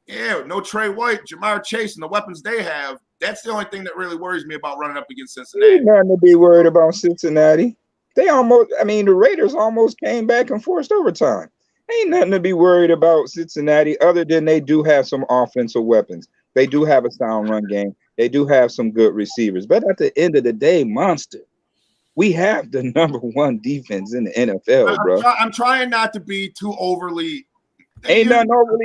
Yeah, no Trey White, Jamar Chase, and the weapons they have. That's the only thing that really worries me about running up against Cincinnati. Ain't nothing to be worried about Cincinnati. The Raiders almost came back and forced overtime. Ain't nothing to be worried about Cincinnati other than they do have some offensive weapons. They do have a sound run game. They do have some good receivers. But at the end of the day, Monster, we have the number one defense in the NFL, bro. I'm trying not to be too overly. Ain't nothing over.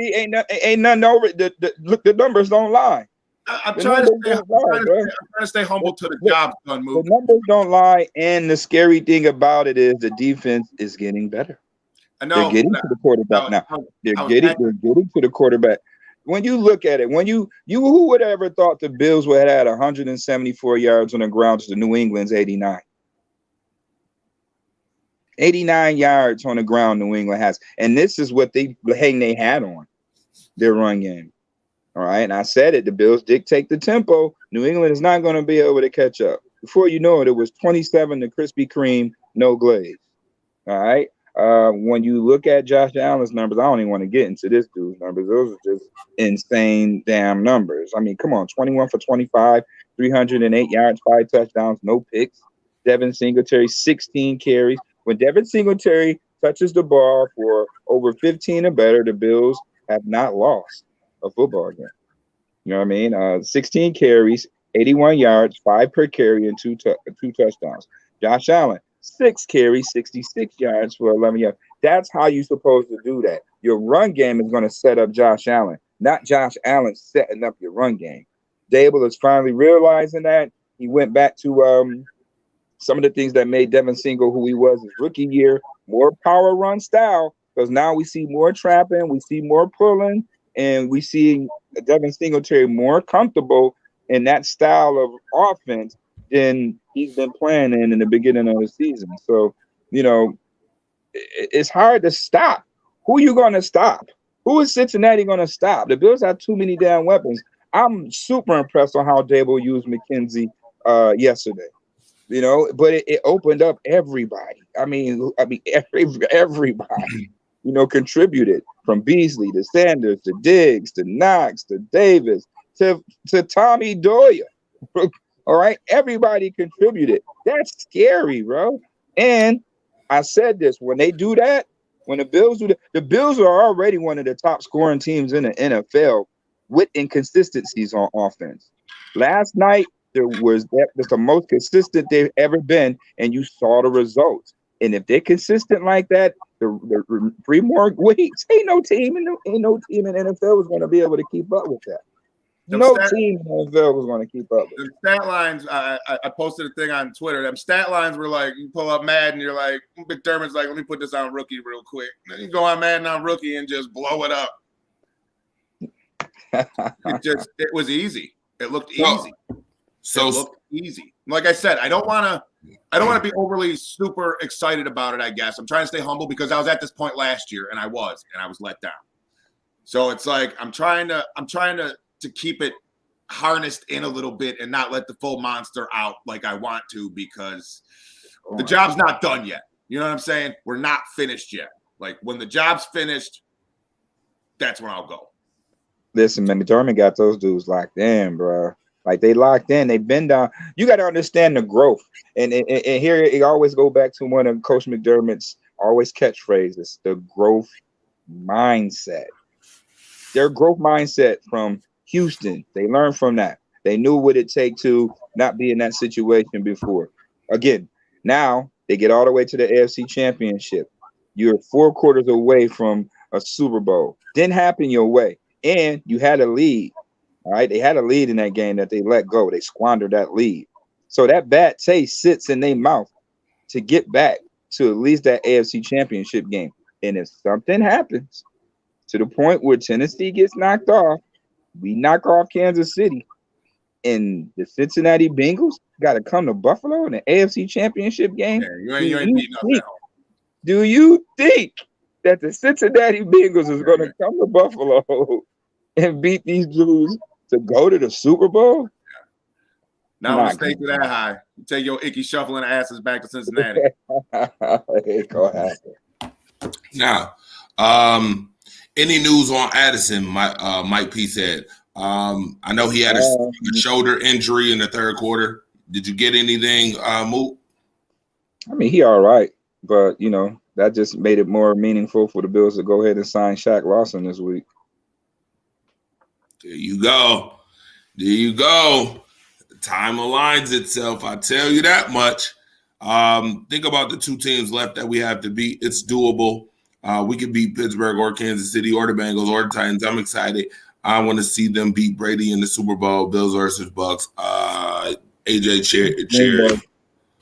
Look, the numbers don't lie. I'm trying to stay humble to the job done move. The numbers don't lie, and the scary thing about it is the defense is getting better. I know. They're getting to the quarterback now. They're getting to the quarterback. When you look at it, who would have ever thought the Bills would have had 174 yards on the ground to the New England's 89? 89 yards on the ground New England has. And this is what they hang their hat on, their run game. All right. And I said it, the Bills dictate the tempo. New England is not going to be able to catch up. Before you know it, it was 27 to Krispy Kreme, no glaze. All right. When you look at Josh Allen's numbers, I don't even want to get into this dude's numbers. Those are just insane damn numbers. I mean, come on, 21 for 25, 308 yards, 5 touchdowns, no picks. Devin Singletary, 16 carries. When Devin Singletary touches the ball for over 15 or better, the Bills have not lost a football game. You know what I mean? 16 carries, 81 yards, 5 per carry, and two touchdowns. Josh Allen, 6 carries, 66 yards for 11 yards. That's how you're supposed to do that. Your run game is going to set up Josh Allen, not Josh Allen setting up your run game. Dable is finally realizing that. He went back to some of the things that made Devin Singletary who he was his rookie year, more power run style, because now we see more trapping, we see more pulling, and we see Devin Singletary more comfortable in that style of offense than he's been playing in the beginning of the season. So, you know, it's hard to stop. Who are you going to stop? Who is Cincinnati going to stop? The Bills have too many damn weapons. I'm super impressed on how Dable used McKenzie yesterday. You know, but it opened up everybody. I mean, everybody, you know, contributed from Beasley to Sanders to Diggs to Knox to Davis to Tommy Doyle. All right, everybody contributed. That's scary, bro. And I said this, when they do that, when the Bills do that, the Bills are already one of the top scoring teams in the NFL with inconsistencies on offense. Last night, That's the most consistent they've ever been, and you saw the results. And if they're consistent like that, the 3 more weeks, ain't no team in NFL was going to be able to keep up with that. No team in the NFL was going to keep up with the stat lines. I posted a thing on Twitter. Them stat lines were like, you pull up Madden, you're like, McDermott's like, let me put this on rookie real quick. Then you go on Madden on rookie and just blow it up. It was easy. It looked easy. So it looked easy. Like I said, I don't want to be overly super excited about it, I guess. I'm trying to stay humble because I was at this point last year and I was let down. So it's like I'm trying to keep it harnessed in a little bit and not let the full monster out like I want to, because the job's not done yet. You know what I'm saying? We're not finished yet. Like when the job's finished, that's when I'll go. Listen, man, McDermott got those dudes locked in, bro. Like they locked in, they've been down. You got to understand the growth. And here it always go back to one of Coach McDermott's always catchphrases, the growth mindset. Their growth mindset from Houston, they learned from that. They knew what it take to not be in that situation before. Again, now they get all the way to the AFC Championship. You're 4 quarters away from a Super Bowl. Didn't happen your way. And you had a lead. All right. They had a lead in that game that they let go. They squandered that lead. So that bad taste sits in their mouth to get back to at least that AFC Championship game. And if something happens to the point where Tennessee gets knocked off, we knock off Kansas City, and the Cincinnati Bengals got to come to Buffalo in the AFC Championship game. Yeah, do you think that the Cincinnati Bengals is going to come to Buffalo and beat these dudes to go to the Super Bowl? Now when the stakes are that high, you take your icky shuffling asses back to Cincinnati. Go ahead. Now, any news on Addison? Mike P said. I know he had a shoulder injury in the 3rd quarter. Did you get anything, Moot? I mean, he all right, but you know that just made it more meaningful for the Bills to go ahead and sign Shaq Lawson this week. There you go. Time aligns itself. I tell you that much. Think about the 2 teams left that we have to beat. It's doable. We could beat Pittsburgh or Kansas City or the Bengals or the Titans. I'm excited. I want to see them beat Brady in the Super Bowl. Bills versus Bucks. AJ Cherry.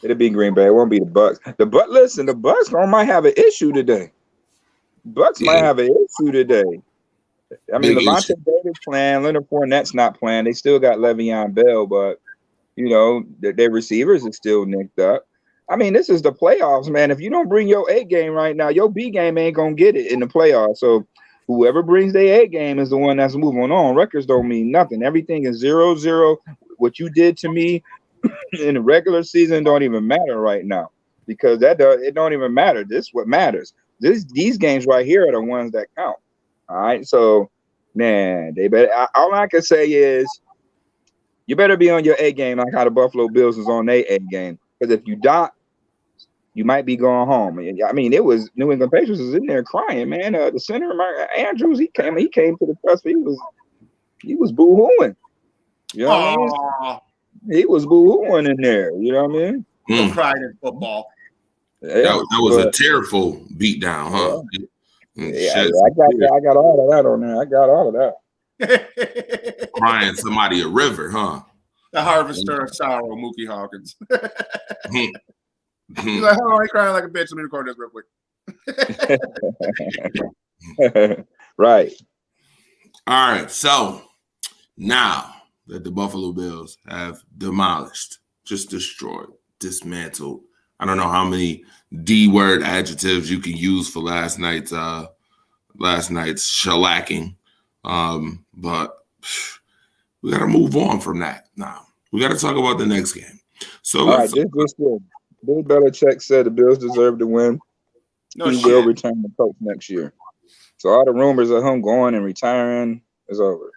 It'll be Green Bay. It won't be the Bucks. The Bucks might have an issue today. Might have an issue today. I mean, Levante Davis playing, Leonard Fournette's not playing. They still got Le'Veon Bell, but you know their receivers are still nicked up. I mean, this is the playoffs, man. If you don't bring your A game right now, your B game ain't gonna get it in the playoffs. So whoever brings their A game is the one that's moving on. Records don't mean nothing. Everything is 0-0. What you did to me in the regular season don't even matter right now, because it don't even matter. This is what matters. These games right here are the ones that count. All right, so man, they better. All I can say is you better be on your A game, like how the Buffalo Bills was on their A game. Because if you don't, you might be going home. I mean, it was New England Patriots was in there crying, man. The center, Andrews, he came to the press. He was boo-hooing. You know what I mean? He was boo-hooing in there. You know what I mean? Don't cry in football. That was a tearful beatdown, huh? Yeah, I got all of that on there. I got all of that. Crying somebody a river, huh? The harvester of sorrow, Mookie Hawkins. He's like, oh, I ain't crying like a bitch. Let me record this real quick. Right. All right. So now that the Buffalo Bills have demolished, just destroyed, dismantled, I don't know how many D-word adjectives you can use for last night's shellacking. But we got to move on from that now. We got to talk about the next game. So all right, this Bill Belichick said the Bills deserve to win. He will return the coach next year. So all the rumors of him going and retiring is over.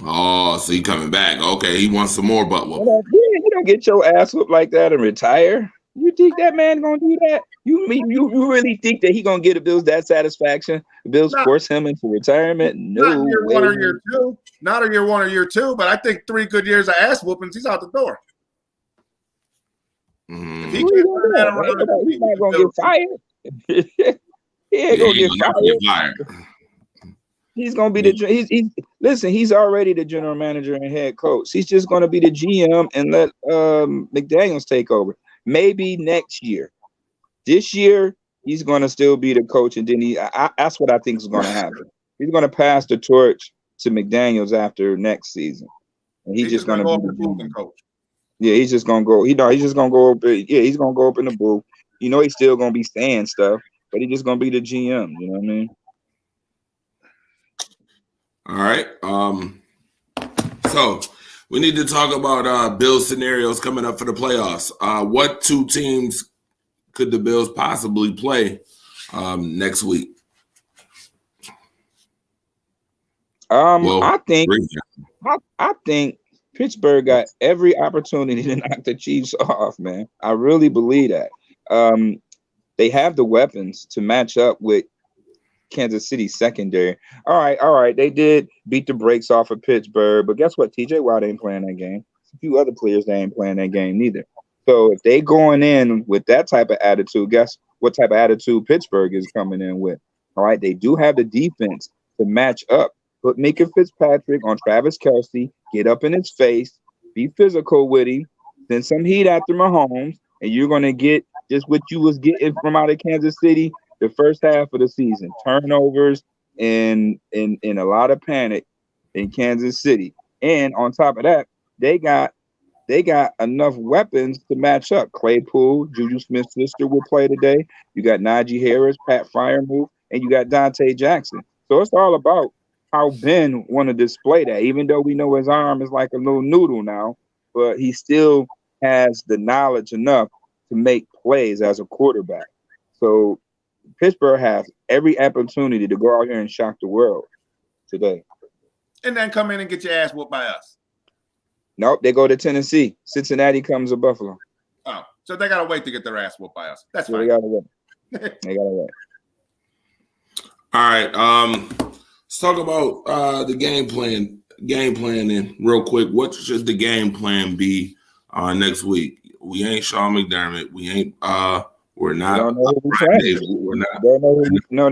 Oh, so he coming back. Okay, he wants some more butt whooping. You don't get your ass whooped like that and retire. You think that man gonna do that? You really think that he gonna get the Bills that satisfaction? The Bills Not- force him into retirement? Not No in year way. 1 or year 2. Not in year 1 or year 2, but I think 3 good years of ass whoopings, he's out the door. If he What can't you turn that gonna do? around, He's not gonna get fired. He ain't gonna get fired. He's gonna be he's listen. He's already the general manager and head coach. He's just gonna be the GM and let McDaniels take over. Maybe next year. This year he's gonna still be the coach, and then that's what I think is gonna happen. He's gonna pass the torch to McDaniels after next season, and he's just gonna go be up the booth and coach. Yeah, he's just gonna go. He's just gonna go up. Yeah, he's gonna go up in the booth. You know, he's still gonna be saying stuff, but he's just gonna be the GM. You know what I mean? All right. So we need to talk about Bills scenarios coming up for the playoffs. What 2 teams could the Bills possibly play next week? I think Pittsburgh got every opportunity to knock the Chiefs off, man. I really believe that. They have the weapons to match up with Kansas City secondary. All right. They did beat the brakes off of Pittsburgh, but guess what? TJ Watt ain't playing that game. A few other players they ain't playing that game neither. So if they going in with that type of attitude, guess what type of attitude Pittsburgh is coming in with? All right, they do have the defense to match up. Put Minka Fitzpatrick on Travis Kelce, get up in his face, be physical with him, send some heat after Mahomes, and you're gonna get just what you was getting from out of Kansas City the first half of the season. Turnovers and a lot of panic in Kansas City. And on top of that, they got enough weapons to match up. Claypool, Juju Smith-Schuster will play today. You got Najee Harris, Pat Freiermuth, and you got Dante Jackson. So it's all about how Ben want to display that, even though we know his arm is like a little noodle now, but he still has the knowledge enough to make plays as a quarterback. So Pittsburgh has every opportunity to go out here and shock the world today. And then come in and get your ass whooped by us. Nope, they go to Tennessee. Cincinnati comes to Buffalo. Oh, so they got to wait to get their ass whooped by us. That's fine. They got to wait. They got to wait. All right. Let's talk about the game planning real quick. What should the game plan be next week? We ain't Sean McDermott. We ain't we're not. Don't know who we playing. We're not. Don't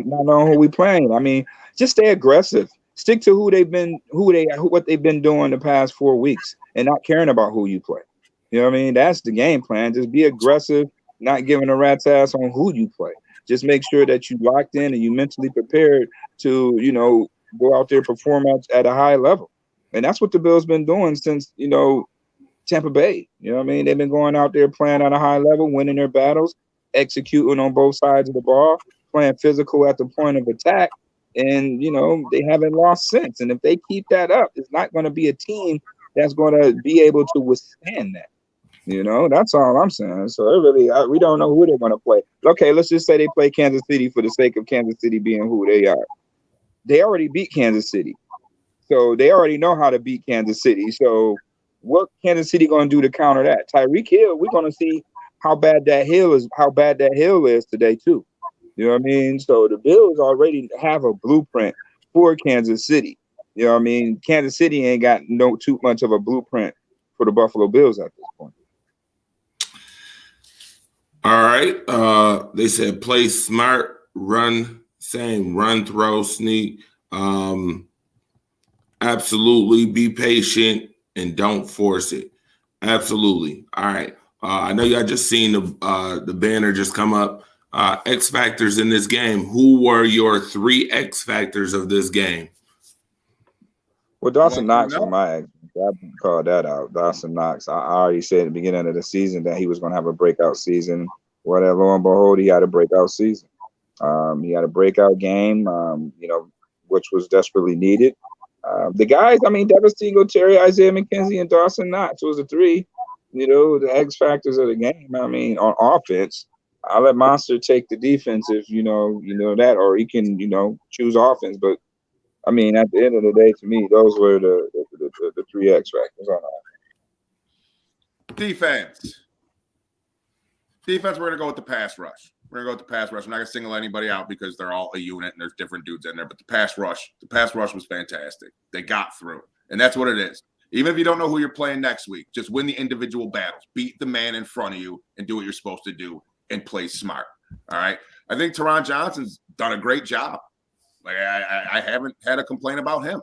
know who we playing. I mean, just stay aggressive. Stick to what they've been doing the past 4 weeks, and not caring about who you play. You know what I mean? That's the game plan. Just be aggressive, not giving a rat's ass on who you play. Just make sure that you locked in and you mentally prepared to, go out there and perform at a high level. And that's what the Bills been doing since, Tampa Bay. You know what I mean? They've been going out there playing at a high level, winning their battles, executing on both sides of the ball, playing physical at the point of attack. And, they haven't lost since. And if they keep that up, it's not going to be a team that's going to be able to withstand that. That's all I'm saying. So we don't know who they're going to play. Okay, let's just say they play Kansas City for the sake of Kansas City being who they are. They already beat Kansas City. So they already know how to beat Kansas City. So what Kansas City going to do to counter that? Tyreek Hill, we're going to see how bad that hill is today too. You know what I mean? So the Bills already have a blueprint for Kansas City. You know what I mean? Kansas City ain't got too much of a blueprint for the Buffalo Bills at this point. All right. They said play smart, run, throw, sneak. Absolutely be patient and don't force it. Absolutely. All right. I know y'all just seen the banner just come up. X factors in this game. Who were your 3 X factors of this game? Well, Dawson Knox was my X. I called that out. Dawson Knox. I already said at the beginning of the season that he was going to have a breakout season. Whatever, lo and behold, he had a breakout season. He had a breakout game, which was desperately needed. The guys, Devin Singletary, Isaiah McKenzie, and Dawson Knox was the 3, the X factors of the game. On offense, I'll let Monster take the defense if that, or he can, choose offense. But at the end of the day, to me, those were the 3 X factors on defense. Defense, we're going to go with the pass rush. We're going to go with the pass rush. I'm not going to single anybody out because they're all a unit and there's different dudes in there. But the pass rush was fantastic. They got through. And that's what it is. Even if you don't know who you're playing next week, just win the individual battles. Beat the man in front of you and do what you're supposed to do and play smart. All right? I think Taron Johnson's done a great job. Like I haven't had a complaint about him.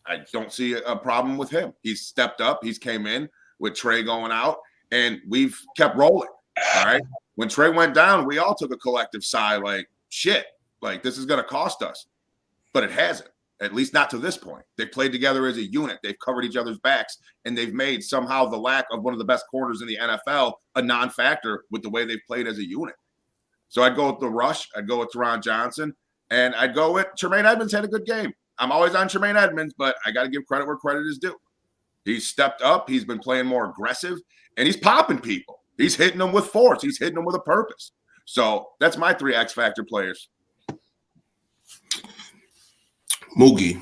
I don't see a problem with him. He's stepped up. He's came in with Trey going out, and we've kept rolling. All right. When Trey went down, we all took a collective sigh like, shit, like this is going to cost us. But it hasn't, at least not to this point. They played together as a unit. They've covered each other's backs, and they've made somehow the lack of one of the best corners in the NFL a non-factor with the way they've played as a unit. So I'd go with the rush. I'd go with Taron Johnson, and I'd go with Tremaine Edmonds had a good game. I'm always on Tremaine Edmonds, but I got to give credit where credit is due. He's stepped up. He's been playing more aggressive, and he's popping people. He's hitting them with force. He's hitting them with a purpose. So that's my 3 X Factor players. Mookie.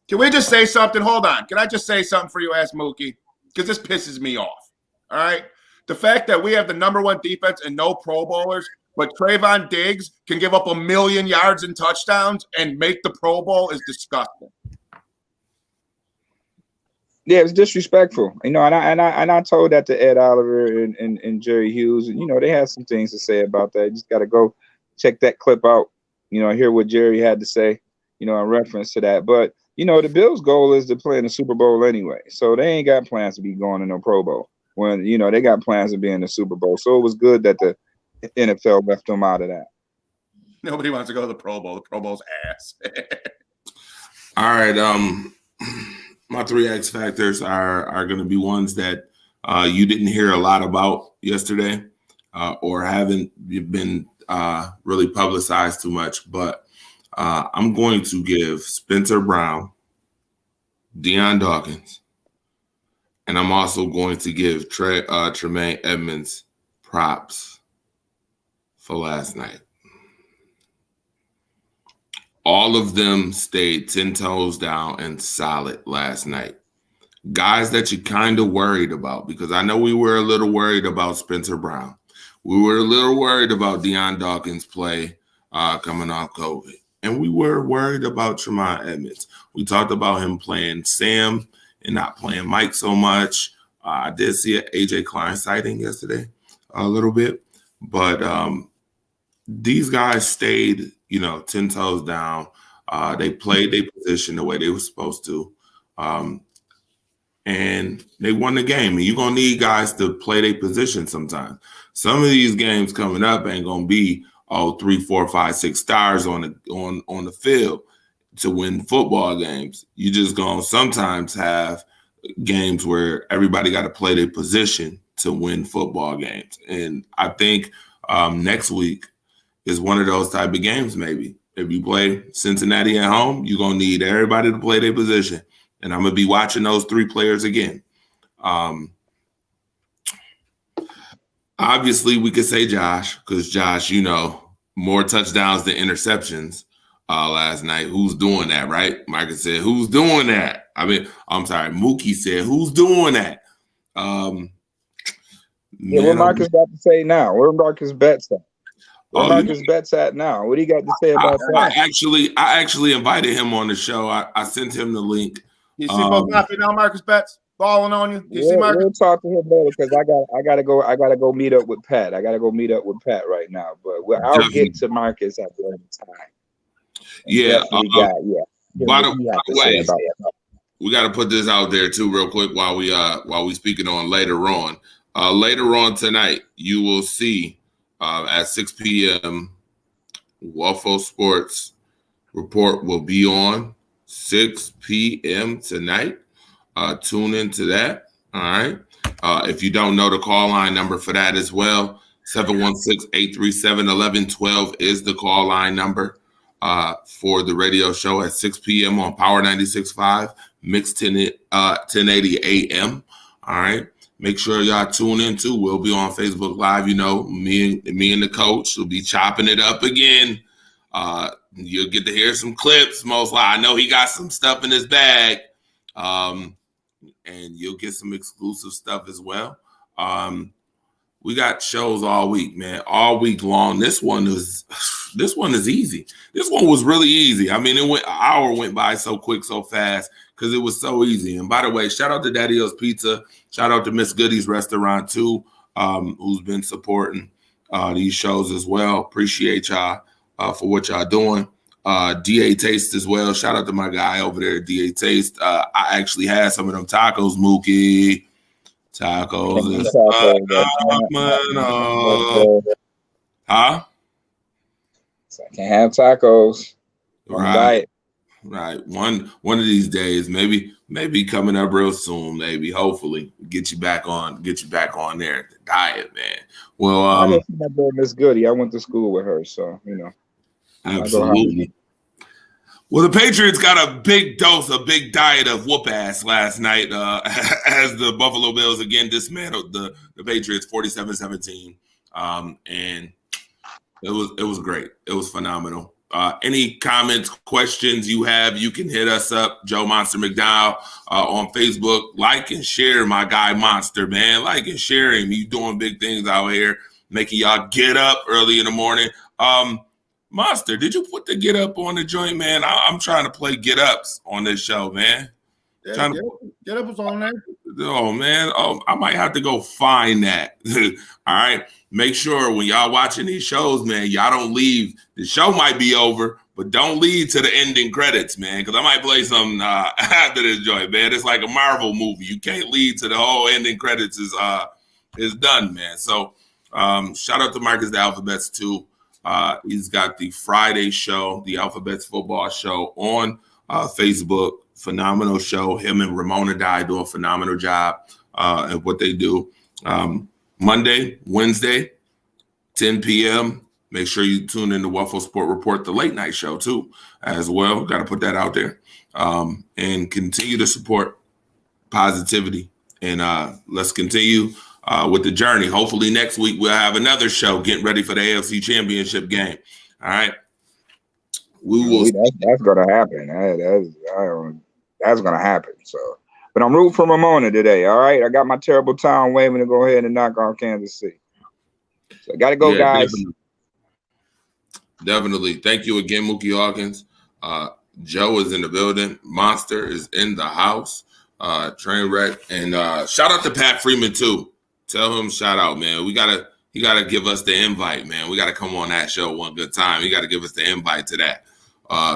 Can we just say something? Hold on. Can I just say something for you, ask Mookie? Because this pisses me off. All right? The fact that we have the #1 defense and no Pro Bowlers, but Trayvon Diggs can give up 1,000,000 yards and touchdowns and make the Pro Bowl is disgusting. Yeah, it was disrespectful, and I told that to Ed Oliver and Jerry Hughes, and they had some things to say about that. You just got to go check that clip out, hear what Jerry had to say, in reference to that. But the Bills' goal is to play in the Super Bowl anyway, so they ain't got plans to be going to no Pro Bowl. When they got plans to be in the Super Bowl, so it was good that the NFL left them out of that. Nobody wants to go to the Pro Bowl. The Pro Bowl's ass. All right, my 3 X factors are going to be ones that you didn't hear a lot about yesterday or haven't been really publicized too much. But I'm going to give Spencer Brown, Deion Dawkins, and I'm also going to give Tremaine Edmonds props for last night. All of them stayed 10 toes down and solid last night. Guys that you kind of worried about, because I know we were a little worried about Spencer Brown. We were a little worried about Deion Dawkins' play coming off COVID. And we were worried about Tremaine Edmonds. We talked about him playing Sam and not playing Mike so much. I did see an AJ Klein sighting yesterday a little bit. But these guys stayed 10 toes down. They played their position the way they were supposed to. And they won the game. And you're going to need guys to play their position sometimes. Some of these games coming up ain't going to be 3, 4, 5, 6 stars on the field to win football games. You just going to sometimes have games where everybody got to play their position to win football games. And I think next week is one of those type of games maybe. If you play Cincinnati at home, you're going to need everybody to play their position. And I'm going to be watching those 3 players again. Obviously, we could say Josh, because Josh, more touchdowns than interceptions last night. Who's doing that, right? Micah said, who's doing that? I'm sorry, Mookie said, who's doing that? What Marcus got to say now? Where Marcus Betts at? Where Marcus Betts at now? What do you got to say about that? I actually invited him on the show. I sent him the link. You see both coffee now, Marcus Betts balling on you. You see Marcus? We'll talk to him later because I gotta go meet up with Pat. I gotta go meet up with Pat right now. But I'll get to Marcus at the end of time. Yeah. By the way, we got to put this out there too, real quick, while we speaking on later on. Later on tonight, you will see at 6 p.m. Waffle Sports Report will be on 6 p.m. tonight. Tune into that. All right. If you don't know the call line number for that as well, 716-837-1112 is the call line number for the radio show at 6 p.m. on Power 96.5, Mix 1080 AM. All right. Make sure y'all tune in too. We'll be on Facebook Live. Me and the coach will be chopping it up again. You'll get to hear some clips. Most likely, I know he got some stuff in his bag. and you'll get some exclusive stuff as well. We got shows all week, man, all week long. This one is easy. This one was really easy. I mean, an hour went by so quick, so fast, because it was so easy. And by the way, shout out to Daddy O's Pizza. Shout out to Miss Goody's Restaurant too, who's been supporting these shows as well. Appreciate y'all for what y'all doing. DA Taste as well. Shout out to my guy over there at DA Taste. I actually had some of them tacos, Mookie. Tacos is phenomenal. Huh? I can't have tacos. Right. Right. One of these days, maybe coming up real soon, maybe, hopefully, get you back on there. The diet, man. Well, I know Miss Goody. I went to school with her, so absolutely. Well, the Patriots got a big diet of whoop ass last night as the Buffalo Bills again dismantled the Patriots 47-17. And it was great. It was phenomenal. Any comments, questions you have, you can hit us up, Joe Monster McDowell, on Facebook. Like and share my guy Monster, man. Like and share him. You doing big things out here, making y'all get up early in the morning. Monster, did you put the get up on the joint, man? I'm trying to play get ups on this show, man. Yeah, get up was on there. Oh, man. Oh, I might have to go find that. All right. Make sure when y'all watching these shows, man, y'all don't leave. The show might be over, but don't leave to the ending credits, man, because I might play something after this joint, man. It's like a Marvel movie. You can't lead to the whole ending credits is done, man. So shout out to Marcus the Alphabets, too. He's got the Friday show, the Alphabets football show on Facebook. Phenomenal show. Him and Ramona Dye do a phenomenal job at what they do. Monday, Wednesday, 10 p.m. Make sure you tune in to Waffle Sport Report, the late night show too, as well. Got to put that out there. And continue to support positivity. And let's continue with the journey. Hopefully next week we'll have another show getting ready for the AFC Championship game. All right. We will. That's going to happen. That's going to happen. So, but I'm rooting for Ramona today. All right. I got my terrible town waving to go ahead and knock on Kansas City. So I got to go, guys. Definitely. Thank you again, Mookie Hawkins. Joe is in the building. Monster is in the house. Trainwreck. And shout out to Pat Freeman too. Tell him shout out, man. He gotta give us the invite, man. We gotta come on that show one good time. He gotta give us the invite to that.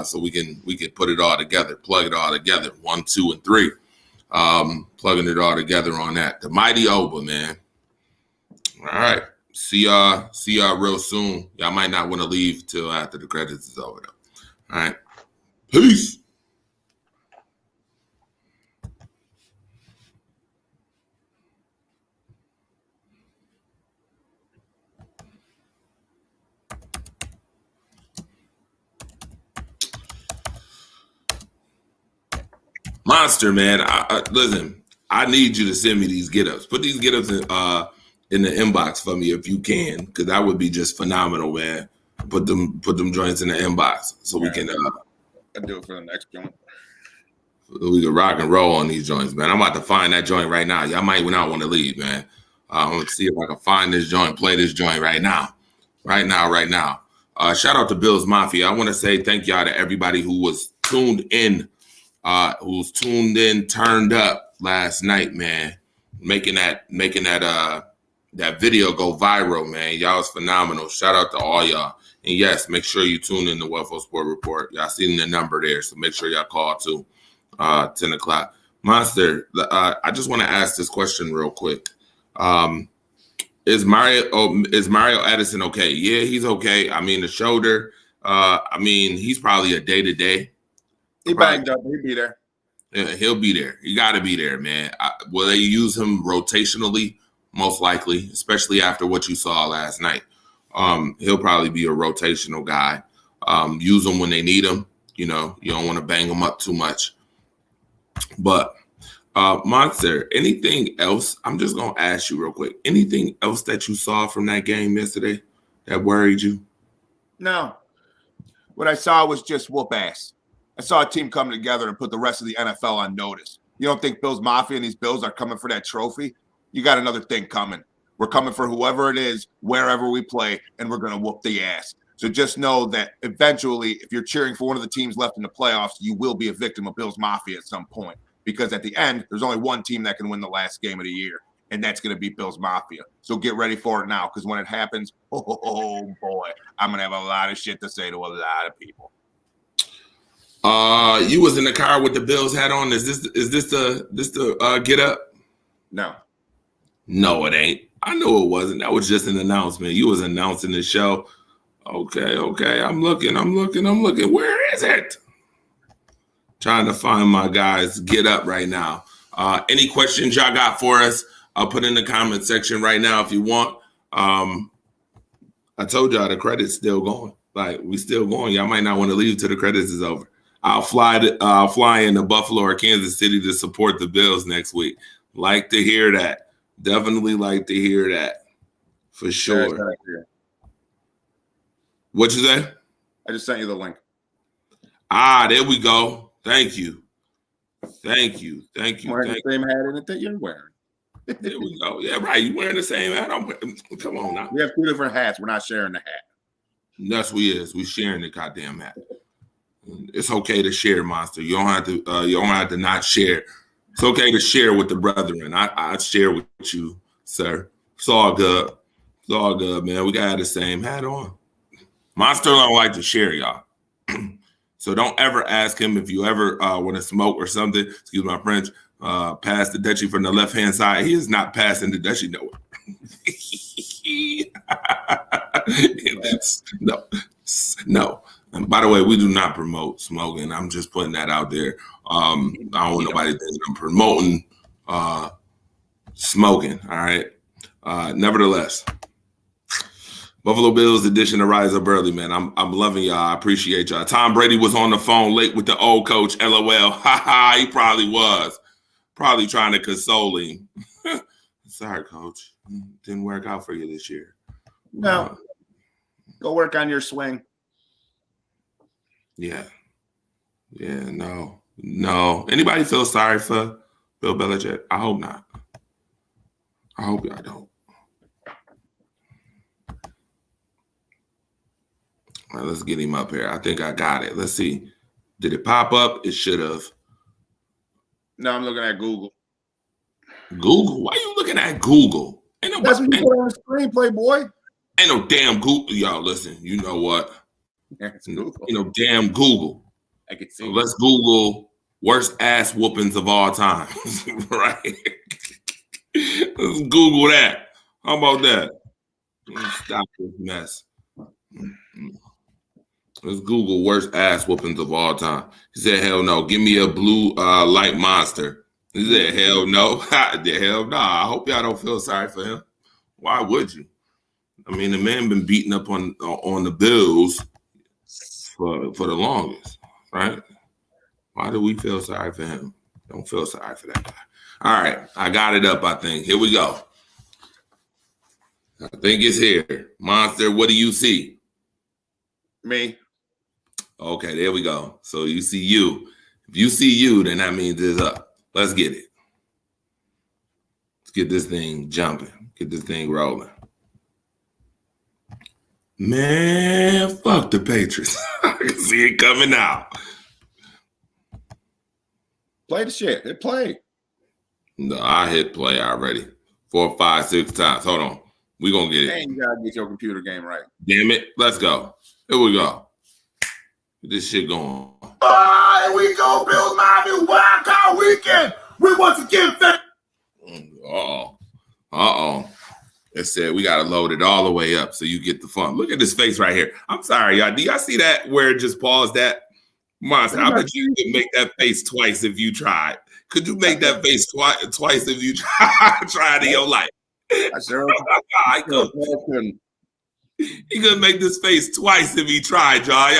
So we can put it all together, plug it all together. 1, 2, and 3. Plugging it all together on that. The mighty Oba, man. All right. See y'all real soon. Y'all might not want to leave till after the credits is over though. All right. Peace. Monster, man. Listen, I need you to send me these get-ups. Put these get-ups in the inbox for me if you can, because that would be just phenomenal, man. Put them joints in the inbox so we can. I'll do it for the next joint. We can rock and roll on these joints, man. I'm about to find that joint right now. Y'all might not want to leave, man. I'm going to see if I can find this joint, play this joint right now. Right now. Shout out to Bills Mafia. I want to say thank y'all to everybody who was tuned in. Turned up last night, man, making that video go viral, man. Y'all was phenomenal. Shout out to all y'all. And yes, make sure you tune in to Waffle Sport Report. Y'all seen the number there, so make sure y'all call too. 10 o'clock. Monster, I just want to ask this question real quick. Is Mario Addison okay? Yeah, he's okay. I mean, the shoulder. He's probably a day-to-day. He banged up. He'll be there. Yeah, he'll be there. You got to be there, man. Will they use him rotationally? Most likely, especially after what you saw last night. He'll probably be a rotational guy. Use him when they need him. You know, you don't want to bang him up too much. But, Monster, anything else? I'm just going to ask you real quick. Anything else that you saw from that game yesterday that worried you? No. What I saw was just whoop ass. I saw a team come together and put the rest of the NFL on notice. You don't think Bills Mafia and these Bills are coming for that trophy? You got another thing coming. We're coming for whoever it is, wherever we play, and we're going to whoop the ass. So just know that eventually, if you're cheering for one of the teams left in the playoffs, you will be a victim of Bills Mafia at some point. Because at the end, there's only one team that can win the last game of the year, and that's going to be Bills Mafia. So get ready for it now, because when it happens, oh boy, I'm going to have a lot of shit to say to a lot of people. You was in the car with the Bills hat on. Is this the get up? No. No, it ain't. I know it wasn't. That was just an announcement. You was announcing the show. Okay. I'm looking. Where is it? Trying to find my guys get up right now. Any questions y'all got for us? I'll put in the comment section right now if you want. I told y'all the credit's still going. Like, we still going. Y'all might not want to leave till the credits is over. I'll fly into Buffalo or Kansas City to support the Bills next week. Like to hear that. Definitely like to hear that. For sure. What'd you say? I just sent you the link. There we go. Thank you. Wearing the same hat in it that you're wearing. There we go. Yeah, right. You wearing the same hat? Come on now. We have two different hats. We're not sharing the hat. Yes, we is. We sharing the goddamn hat. It's okay to share, Monster. You don't have to not share. It's okay to share with the brethren. I share with you, sir. It's all good. It's all good, man. We got the same hat on. Monster don't like to share, y'all. So don't ever ask him if you ever want to smoke or something. Excuse my French. Pass the Dutchie from the left-hand side. He is not passing the Dutchie nowhere. No. And by the way, we do not promote smoking. I'm just putting that out there. I don't want nobody thinking I'm promoting smoking. All right. Nevertheless, Buffalo Bills edition of Rise Up Early, man. I'm loving y'all. I appreciate y'all. Tom Brady was on the phone late with the old coach. LOL. He probably was. Probably trying to console him. Sorry, coach. Didn't work out for you this year. No. Go work on your swing. Yeah. No. Anybody feel sorry for Bill Belichick? I hope not. I hope y'all don't. All right, let's get him up here. I think I got it. Let's see. Did it pop up? It should have. No, I'm looking at Google. Google? Why are you looking at Google? That's what you put on the screen, Playboy. Ain't no damn Google. Y'all, listen. You know what? Yeah, it's Google. Damn Google. I could see. So let's Google worst ass whoopings of all time. Right? Let's Google that. How about that? Stop this mess. Let's Google worst ass whoopings of all time. He said, hell no. Give me a blue light monster. He said, hell no. Hell no. I hope y'all don't feel sorry for him. Why would you? I mean, the man been beating up on the Bills for the longest, right? Why do we feel sorry for him? Don't feel sorry for that guy. All right. I got it up, I think. Here we go. I think it's here. Monster, what do you see? Me. Okay, there we go. So you see you. If you see you, then that means it's up. Let's get it. Let's get this thing jumping. Get this thing rolling. Man, fuck the Patriots. I can see it coming out. Play the shit. Hit play. No, I hit play already. 4, 5, 6 times. Hold on. We're going to get it. And you got to get your computer game right. Damn it. Let's go. Here we go. Get this shit going. Here we go, Bills Miami Wild Card Weekend. We once again Uh-oh. It said we got to load it all the way up so you get the fun. Look at this face right here. I'm sorry, y'all. Do y'all see that where it just paused that? Monster, I bet you could make that face twice if you tried. Could you make that face twice if you tried in your life? I sure I could. He could make this face twice if he tried, y'all.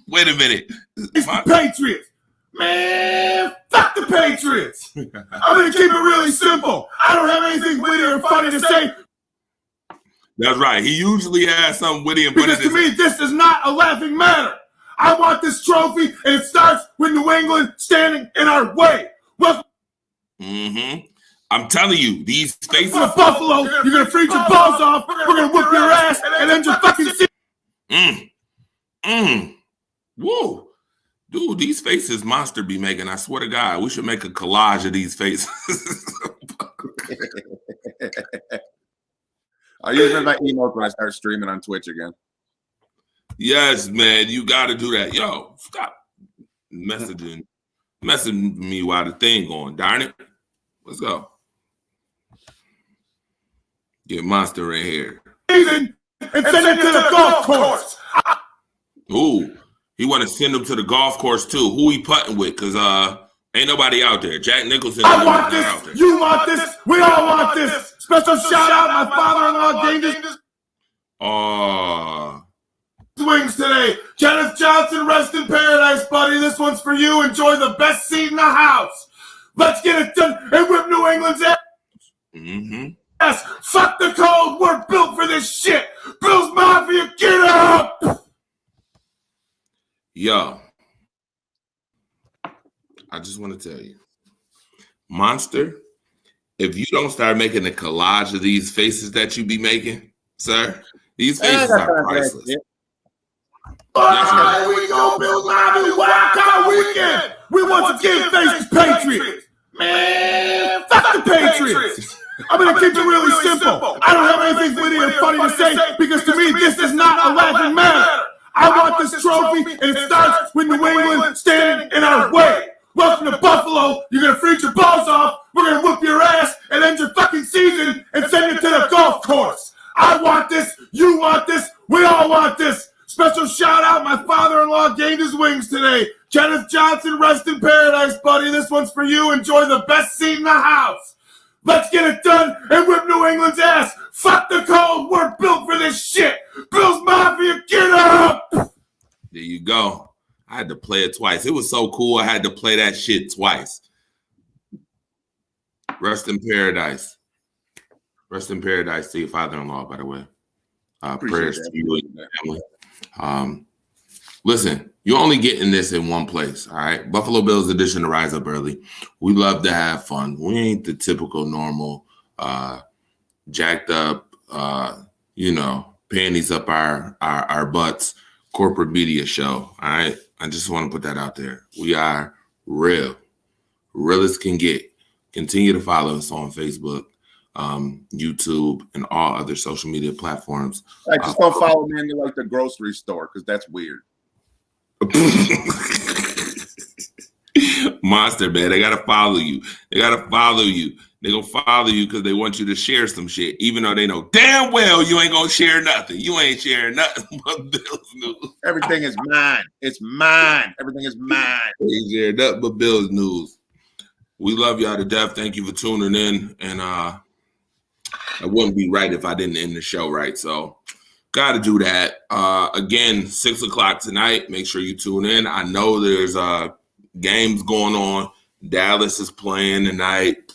Wait a minute. It's the Patriots. Man, fuck the Patriots. I'm going to keep it really simple. I don't have anything witty or funny to say. That's right. He usually has something witty and funny because to me, this is not a laughing matter. I want this trophy, and it starts with New England standing in our way. Welcome I'm telling you, these faces. to Buffalo. You're gonna freeze your balls off. We're gonna whoop your ass and end your fucking season. Whoa. Dude, these faces Monster be making, I swear to God, we should make a collage of these faces. I'll use my emotes when I start streaming on Twitch again. Yes, man, you got to do that. Yo, stop messaging me while the thing going. Darn it. Let's go. Get Monster in here. And send him to the golf course. Ooh, he want to send him to the golf course too. Who he putting with? Because ain't nobody out there. Jack Nicholson. I want this. You want this. We all want this. Special shout out. My father-in-law gained his wings today. Kenneth Johnson, rest in paradise, buddy. This one's for you. Enjoy the best seat in the house. Let's get it done and whip New England's ass. Yes, fuck the cold. We're built for this shit. Bills Mafia, get up. Yo, I just want to tell you, Monster, if you don't start making a collage of these faces that you be making, sir, these faces are priceless. All right, we go, Bills Mafia. Wild Card Weekend. We once again face the Patriots. Man, fuck the Patriots. I'm going to keep it really simple. I don't have anything witty or funny to say because to me, this is not a laughing matter. I want this trophy, and it starts with New England standing in our way. Welcome to Buffalo. You're going to freeze your balls off. We're going to whoop your ass and end your fucking season and send you to the golf course. I want this. You want this. We all want this. Special shout out. My father-in-law gained his wings today. Kenneth Johnson, rest in paradise, buddy. This one's for you. Enjoy the best seat in the house. Let's get it done and whip New England's ass. Fuck the cold. We're built for this shit. Bills Mafia, get up. There you go. I had to play it twice. It was so cool. I had to play that shit twice. Rest in paradise. Rest in paradise to your father-in-law, by the way. Prayers to you and your family. Listen, you're only getting this in one place, all right? Buffalo Bills edition to Rise Up Early. We love to have fun. We ain't the typical normal jacked up, panties up our butts corporate media show, all right? I just want to put that out there. We are real as can get. Continue to follow us on Facebook, YouTube, and all other social media platforms. I just don't follow me into like the grocery store because that's weird. Monster, man, they gotta follow you. They gonna follow you because they want you to share some shit, even though they know damn well you ain't gonna share nothing. You ain't sharing nothing but Bills news. Everything is mine. It's mine. Everything is mine. They ain't sharing nothing but Bills news. We love y'all to death. Thank you for tuning in. And I wouldn't be right if I didn't end the show right. So got to do that. Again, 6 o'clock tonight. Make sure you tune in. I know there's games going on. Dallas is playing tonight.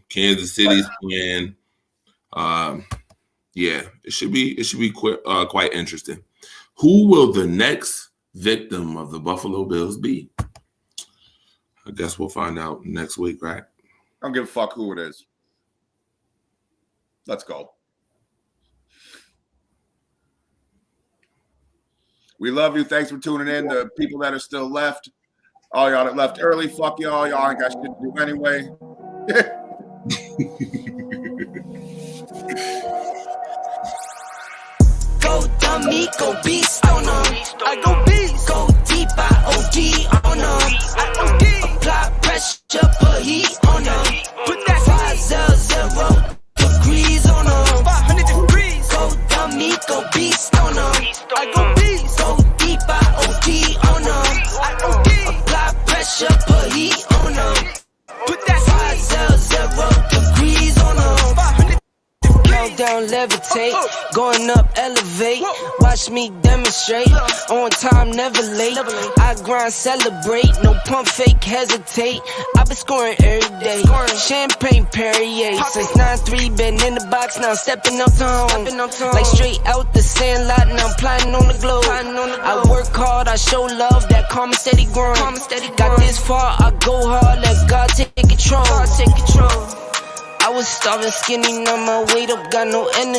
Kansas City's playing. Yeah, it should be quite interesting. Who will the next victim of the Buffalo Bills be? I guess we'll find out next week, right? I don't give a fuck who it is. Let's go. We love you. Thanks for tuning in. The people that are still left, all y'all that left early, fuck y'all. Y'all ain't got shit to do anyway. Go dummy, go beast on them. I go beast. Go deep, I OD on them. Apply pressure, put heat on them. Put that 500 degrees on them. 500 degrees. Go dummy, go beast on them. I go beast. Go deep, I OD on them. Apply pressure, put heat on them. Put that 500 degrees on them. 500 degrees. down, levitate. Going up, elevate. Watch me demonstrate. On time, never late. I grind, celebrate. No pump, fake, hesitate. I've been scoring every day. Champagne Perrier. Since 9-3, been in the box, now stepping up to home. Like straight out the sandlot, now I'm plotting on the globe. I work hard, I show love, that karma steady growing. Got this far, I go hard, let God take control. I was starving, skinny, now my weight up, got no energy.